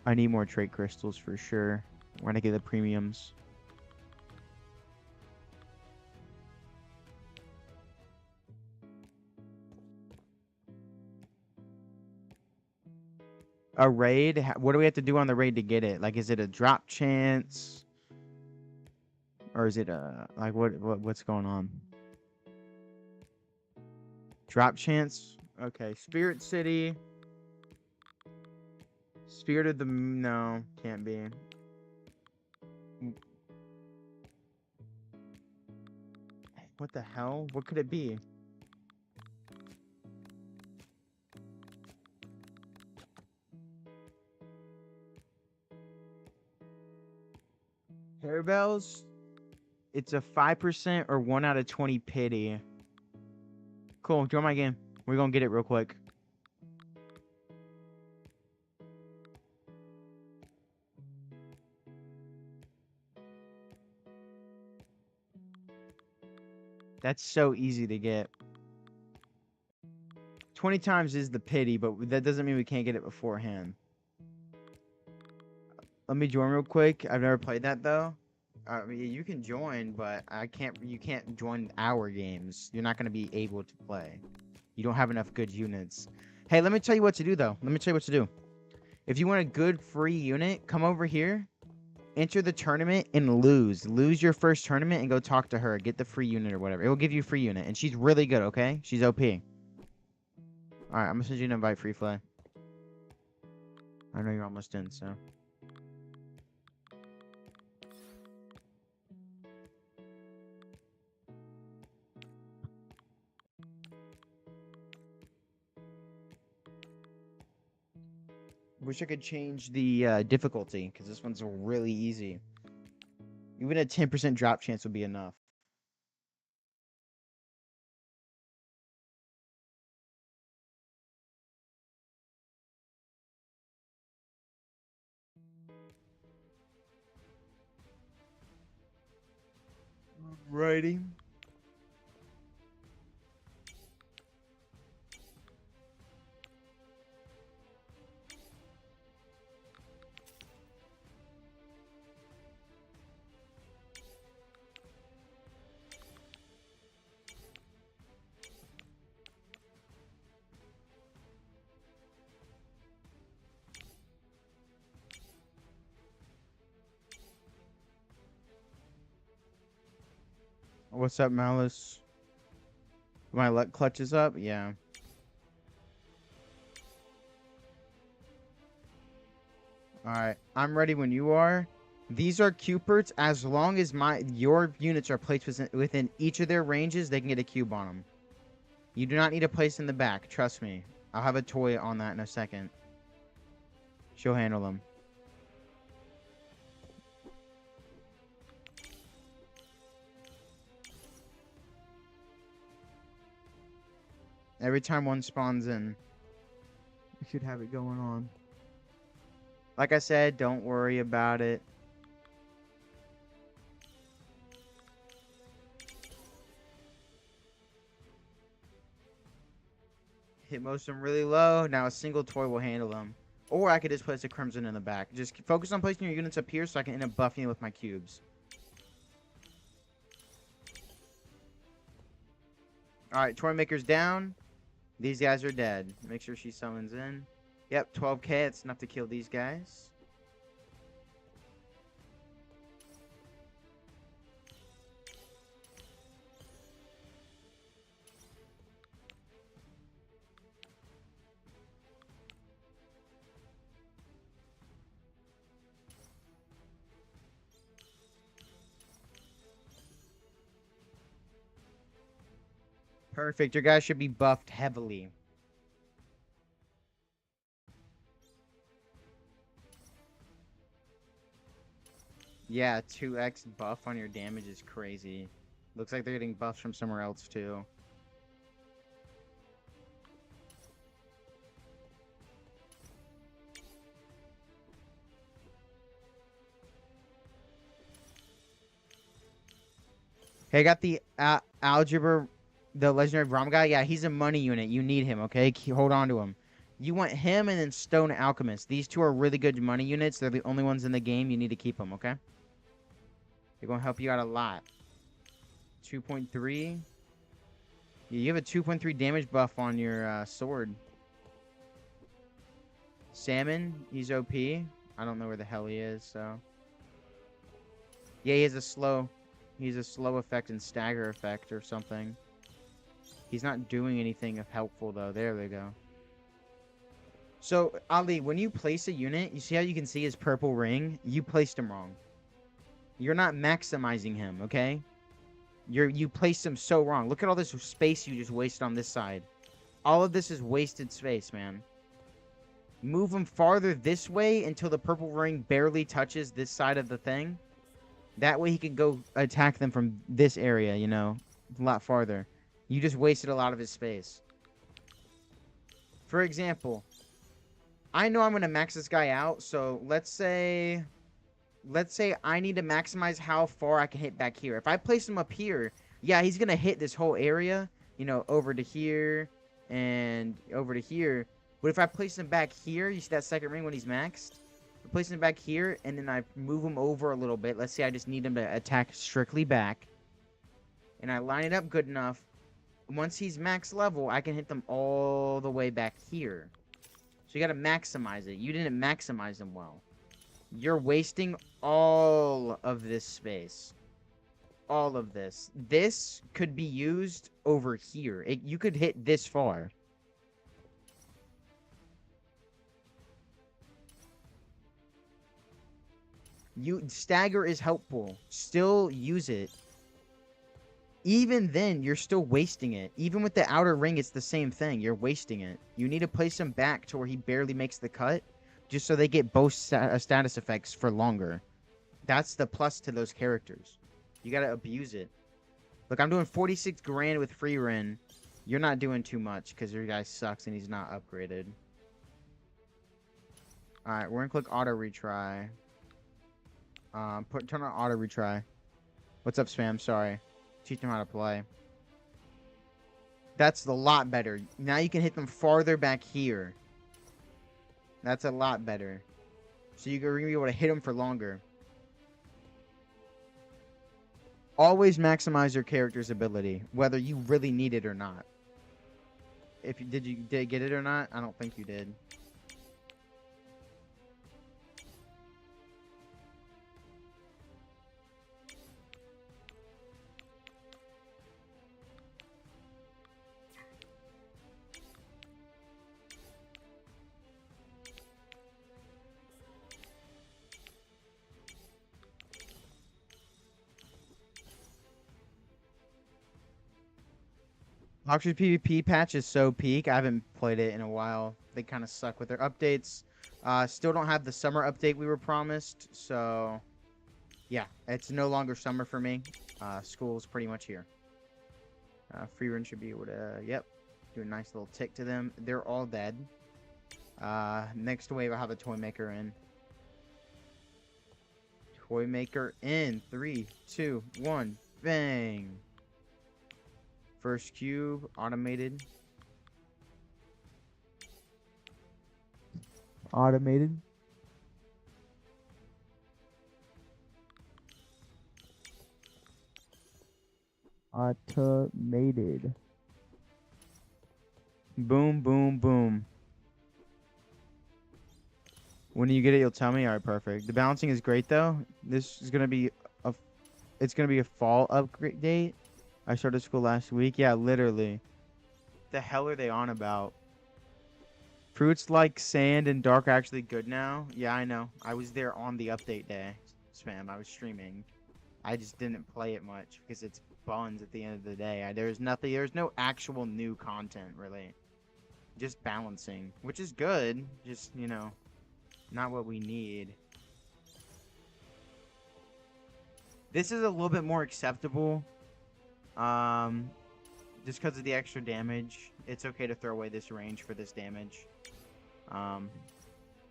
I need more trait crystals for sure. We're gonna get the premiums. A raid? What do we have to do on the raid to get it? Like, is it a drop chance? Or is it a... Like, what's going on? Drop chance? Okay. Spirit City. Spirit of the... No, can't be. What the hell? What could it be? Harebells? It's a 5% or 1 out of 20 pity. Cool, join my game. We're gonna get it real quick. That's so easy to get. 20 times is the pity, but that doesn't mean we can't get it beforehand. Let me join real quick. I've never played that though. I mean, you can join, but I can't. You can't join our games. You're not gonna be able to play. You don't have enough good units. Hey, let me tell you what to do though. Let me tell you what to do. If you want a good free unit, come over here, enter the tournament, and lose. Lose your first tournament and go talk to her. Get the free unit or whatever. It will give you a free unit, and she's really good. Okay, she's OP. All right, I'm gonna send you an invite, Free Fly. I know you're almost in, so. Wish I could change the difficulty, because this one's really easy. Even a 10% drop chance would be enough. Alrighty. What's up, Malice? My luck clutches up? Yeah. Alright, I'm ready when you are. These are Cuperts. As long as your units are placed within each of their ranges, they can get a cube on them. You do not need a place in the back. Trust me. I'll have a toy on that in a second. She'll handle them. Every time one spawns in, we should have it going on. Like I said, don't worry about it. Hit most of them really low. Now a single toy will handle them. Or I could just place a Crimson in the back. Just focus on placing your units up here so I can end up buffing with my cubes. Alright, toy maker's down. These guys are dead. Make sure she summons in. Yep, 12k. It's enough to kill these guys. Perfect. Your guys should be buffed heavily. Yeah, 2x buff on your damage is crazy. Looks like they're getting buffs from somewhere else too. Hey, I got the algebra, the legendary Braum guy. Yeah, he's a money unit. You need him, okay? Hold on to him. You want him and then Stone Alchemist. These two are really good money units. They're the only ones in the game. You need to keep them, okay? They're going to help you out a lot. 2.3. Yeah, you have a 2.3 damage buff on your sword. Salmon, he's OP. I don't know where the hell he is, so. Yeah, he has a slow. He's a slow effect and stagger effect or something. He's not doing anything helpful, though. There we go. So, Ali, when you place a unit, you see how you can see his purple ring? You placed him wrong. You're not maximizing him, okay? You placed them so wrong. Look at all this space you just wasted on this side. All of this is wasted space, man. Move them farther this way until the purple ring barely touches this side of the thing. That way he can go attack them from this area, you know, a lot farther. You just wasted a lot of his space. For example, I know I'm going to max this guy out, so let's say I need to maximize how far I can hit back here. If I place him up here, yeah, he's going to hit this whole area, you know, over to here and over to here. But if I place him back here, you see that second ring when he's maxed? I place him back here, and then I move him over a little bit. Let's say I just need him to attack strictly back. And I line it up good enough. Once he's max level, I can hit them all the way back here. So you got to maximize it. You didn't maximize them well. You're wasting all of this space. All of this. This could be used over here. You could hit this far. Stagger is helpful. Still use it. Even then, you're still wasting it. Even with the outer ring, it's the same thing. You're wasting it. You need to place him back to where he barely makes the cut, just so they get both status effects for longer. That's the plus to those characters. You gotta abuse it. Look, I'm doing 46 grand with free Ren. You're not doing too much, because your guy sucks and he's not upgraded. Alright, we're gonna click auto retry. Turn on auto retry. What's up, Spam? Sorry. Teach them how to play. That's a lot better. Now you can hit them farther back here. That's a lot better. So you're going to be able to hit them for longer. Always maximize your character's ability, whether you really need it or not. Did you get it or not? I don't think you did. Oxford PvP patch is so peak. I haven't played it in a while. They kind of suck with their updates. Still don't have the summer update we were promised. So, yeah, it's no longer summer for me. School's pretty much here. Free Run should be able to, yep, do a nice little tick to them. They're all dead. Next wave, I'll have a Toy Maker in. Toy Maker in. 3, 2, 1, bang. First cube, automated. Automated. Automated. Boom, boom, boom. When you get it, you'll tell me. All right, perfect. The balancing is great, though. This is gonna be a fall upgrade date. I started school last week. Yeah, literally. The hell are they on about? Fruits like sand and dark are actually good now. Yeah, I know. I was there on the update day. Spam. I was streaming. I just didn't play it much because it's buns at the end of the day. There's no actual new content really. Just balancing, which is good. Just, you know, not what we need. This is a little bit more acceptable. Just because of the extra damage, it's okay to throw away this range for this damage. You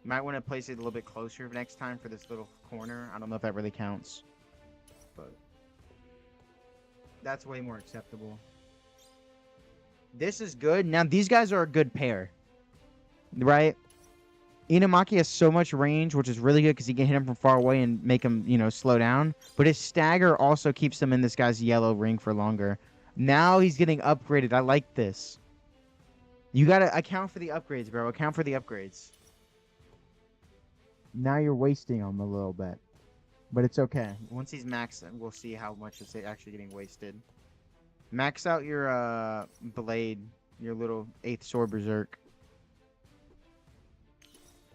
might want to place it a little bit closer next time for this little corner. I don't know if that really counts, but that's way more acceptable. This is good. Now, these guys are a good pair, right? Inamaki has so much range, which is really good because he can hit him from far away and make him, you know, slow down. But his stagger also keeps him in this guy's yellow ring for longer. Now he's getting upgraded. I like this. You got to account for the upgrades, bro. Account for the upgrades. Now you're wasting him a little bit. But it's okay. Once he's maxed, we'll see how much it's actually getting wasted. Max out your blade, your little 8th sword berserk.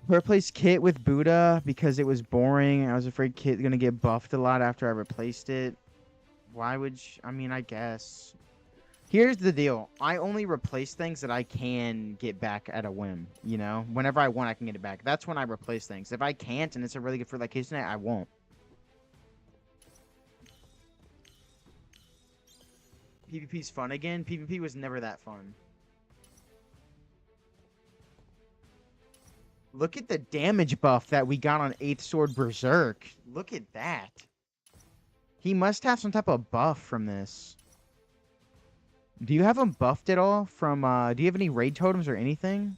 I replaced Kit with Buddha because it was boring. I was afraid Kit's going to get buffed a lot after I replaced it. Why would I mean, I guess. Here's the deal. I only replace things that I can get back at a whim, you know? Whenever I want, I can get it back. That's when I replace things. If I can't and it's a really good for like case tonight, I won't. PvP's fun again? PvP was never that fun. Look at the damage buff that we got on 8th Sword Berserk. Look at that. He must have some type of buff from this. Do you have him buffed at all from, do you have any raid totems or anything?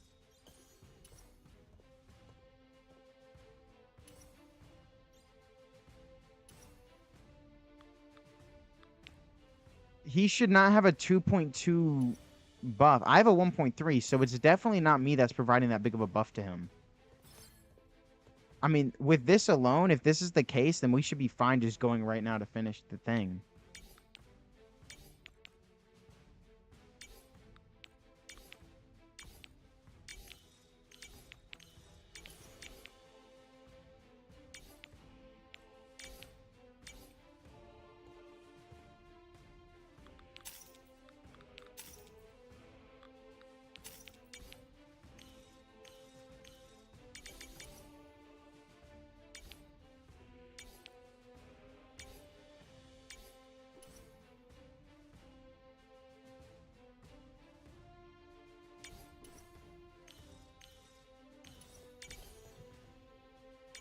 He should not have a 2.2 buff. I have a 1.3, so it's definitely not me that's providing that big of a buff to him. I mean, with this alone, if this is the case, then we should be fine just going right now to finish the thing.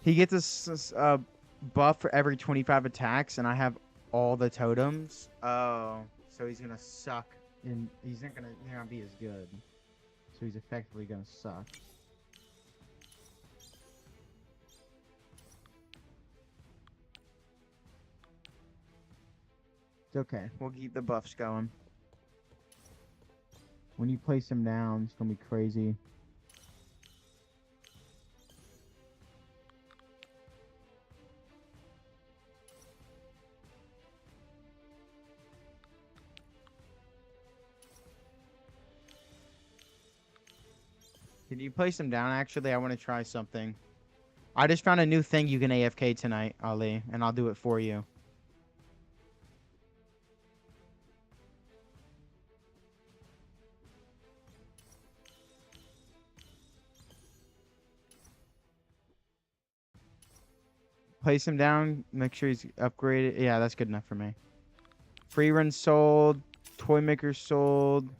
He gets a buff for every 25 attacks, and I have all the totems. Oh, so he's gonna suck, and he's not gonna be as good. So he's effectively gonna suck. It's okay. We'll keep the buffs going. When you place him down, it's gonna be crazy. Can you place him down? Actually, I want to try something. I just found a new thing you can AFK tonight, Ali, and I'll do it for you. Place him down. Make sure he's upgraded. Yeah, that's good enough for me. Free run sold. Toy maker sold.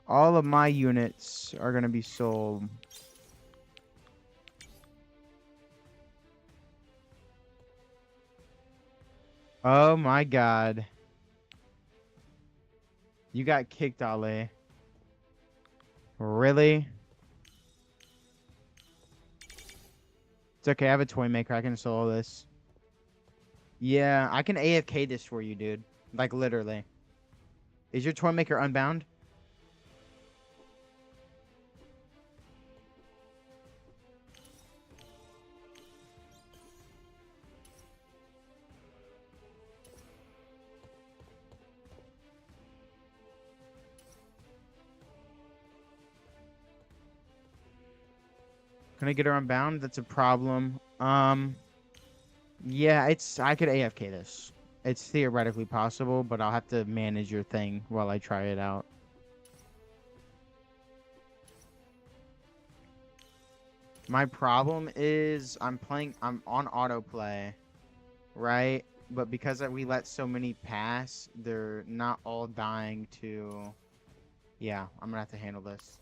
All of my units are going to be sold. Oh my god. You got kicked, Ale. Really? It's okay, I have a toy maker. I can solo this. Yeah, I can AFK this for you, dude. Like, literally. Is your toy maker unbound? Can I get her unbound? That's a problem. Yeah, I could AFK this. It's theoretically possible, but I'll have to manage your thing while I try it out. My problem is I'm on autoplay, right? But because we let so many pass, they're not all dying to... Yeah, I'm gonna have to handle this.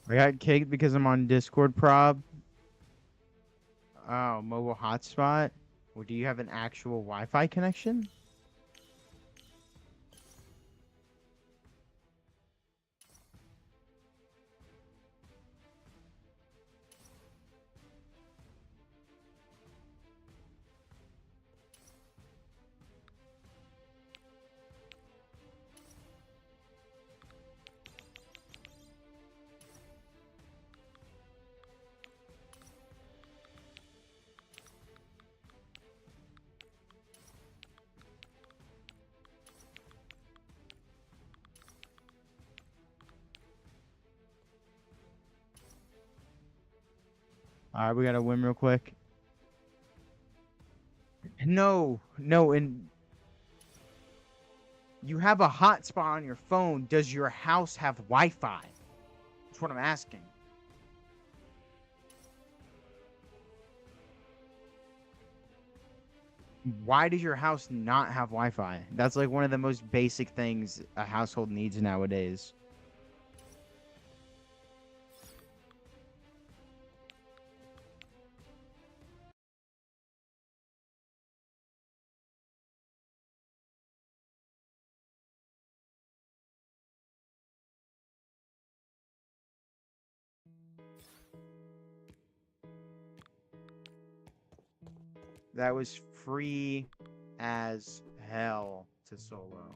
I got kicked because I'm on Discord prob. Oh, mobile hotspot? Well, do you have an actual Wi-Fi connection? All right, we gotta win real quick. No, no, and you have a hotspot on your phone. Does your house have Wi-Fi? That's what I'm asking. Why does your house not have Wi-Fi? That's like one of the most basic things a household needs nowadays. That was free as hell to solo.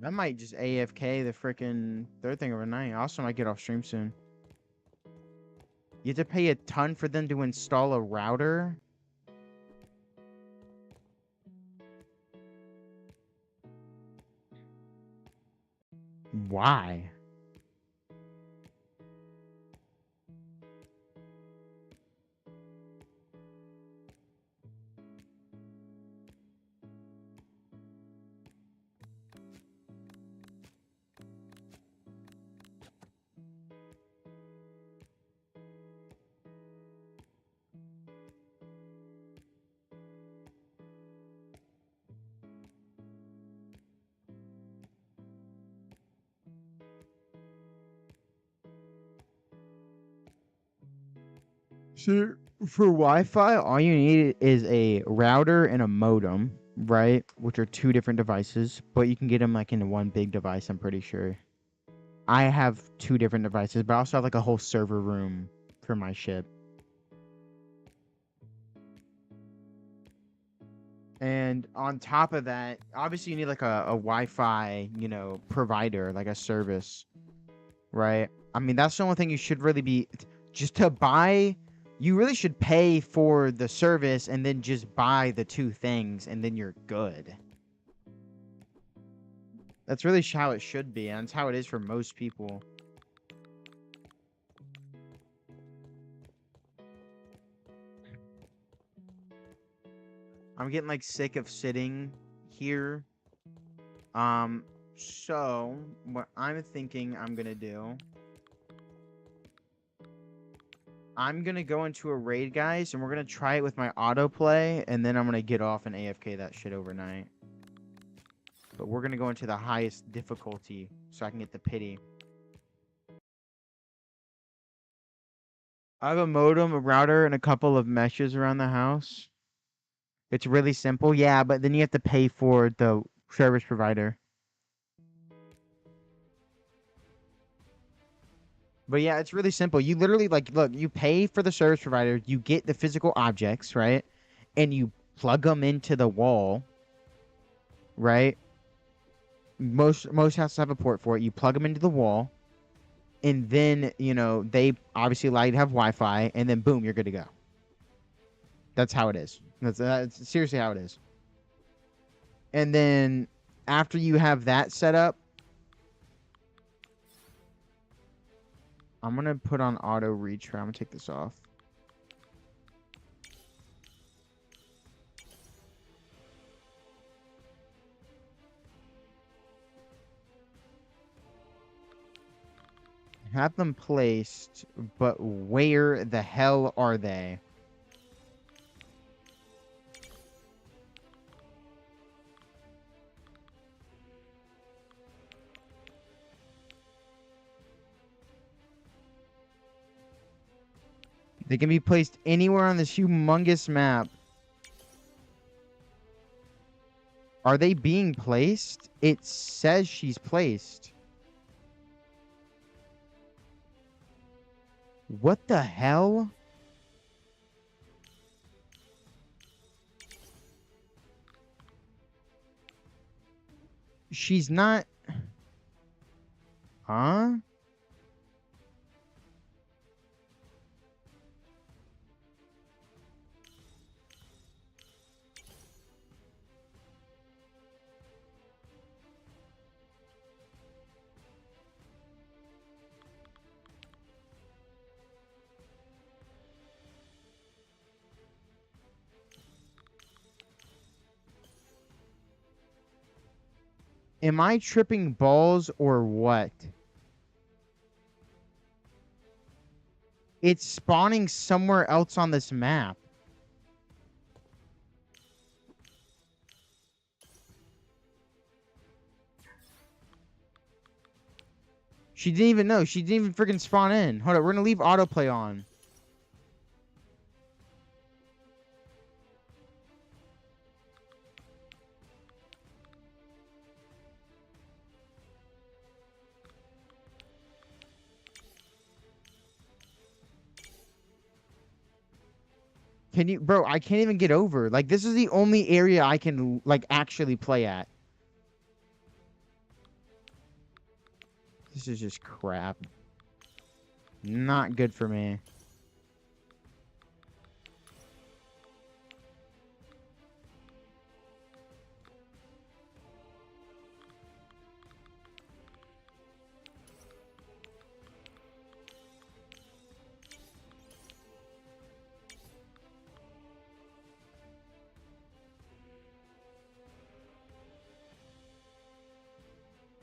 I might just AFK the freaking third thing overnight. I also might get off stream soon. You have to pay a ton for them to install a router? Why? So for Wi-Fi, all you need is a router and a modem, right? Which are two different devices, but you can get them like into one big device, I'm pretty sure. I have two different devices, but I also have like a whole server room for my ship. And on top of that, obviously you need like a Wi-Fi, you know, provider, like a service, right? I mean, that's the only thing you should really be, just to buy, you really should pay for the service and then just buy the two things and then you're good. That's really how it should be, and that's how it is for most people. I'm getting like sick of sitting here. So what I'm thinking I'm gonna do, I'm gonna go into a raid, guys, and we're gonna try it with my autoplay, and then I'm gonna get off and AFK that shit overnight. But we're gonna go into the highest difficulty so I can get the pity. I have a modem, a router, and a couple of meshes around the house. It's really simple, yeah, but then you have to pay for the service provider. But yeah, it's really simple. You literally, like, look, you pay for the service provider, you get the physical objects, right? And you plug them into the wall, right? Most houses have a port for it. You plug them into the wall, and then, you know, they obviously allow you to have Wi-Fi, and then boom, you're good to go. That's how it is. That's seriously how it is. And then after you have that set up, I'm going to put on auto retry. I'm going to take this off. Have them placed, but where the hell are they? They can be placed anywhere on this humongous map. Are they being placed? It says she's placed. What the hell? she's not. Huh? Am I tripping balls or what? It's spawning somewhere else on this map. She didn't even know. She didn't even freaking spawn in. Hold up, we're gonna leave autoplay on. Can you, bro? I can't even get over. Like, this is the only area I can like actually play at. This is just crap. Not good for me.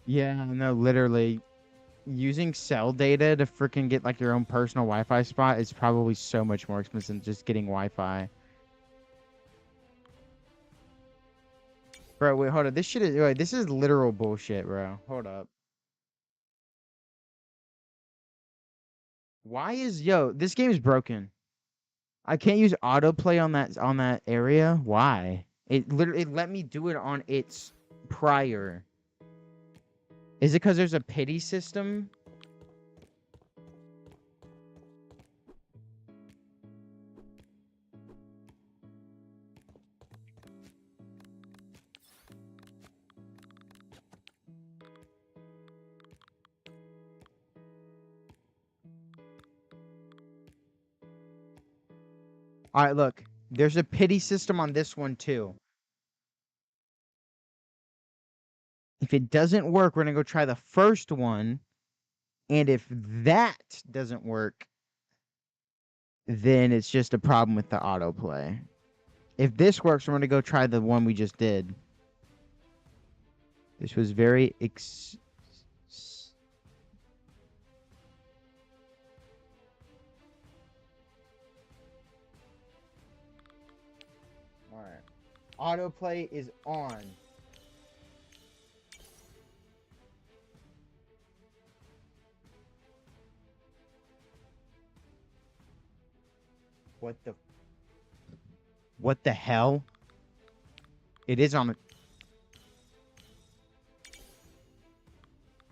Yeah, no, literally. Using cell data to freaking get like your own personal Wi-Fi spot is probably so much more expensive than just getting Wi-Fi. Bro, wait, hold up. This shit is, wait, this is literal bullshit, bro. Hold up. Why is, yo, this game is broken. I can't use autoplay on that area. Why? It literally, it let me do it on its prior. Is it because there's a pity system? All right, look. There's a pity system on this one, too. If it doesn't work, we're going to go try the first one. And if that doesn't work, then it's just a problem with the autoplay. If this works, we're going to go try the one we just did. This was very... Alright. Autoplay is on. What the hell? It is on.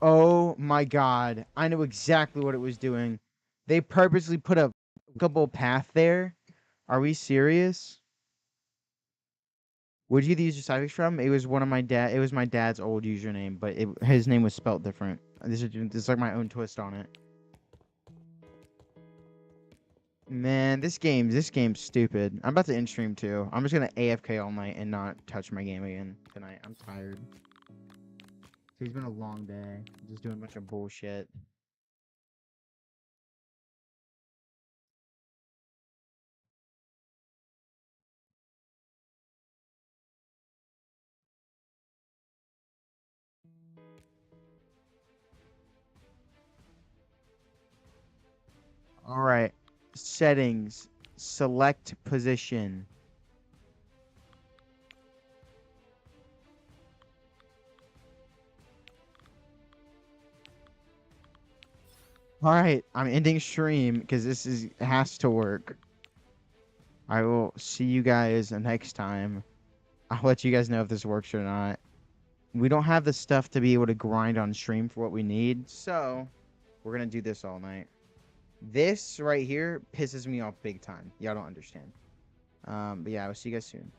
Oh my god. I know exactly what it was doing. They purposely put a couple path there. Are we serious? Where'd you get the user suffix from? It was one of my dad. It was my dad's old username, but his name was spelt different. This is like my own twist on it. Man, this game's stupid. I'm about to end stream too. I'm just gonna AFK all night and not touch my game again tonight. I'm tired. It's been a long day. Just doing a bunch of bullshit. All right. Settings. Select position. All right, I'm ending stream because this has to work. I will see you guys next time. I'll let you guys know if this works or not. We don't have the stuff to be able to grind on stream for what we need, so we're gonna do this all night. This right here pisses me off big time. Y'all don't understand. But yeah, I'll see you guys soon.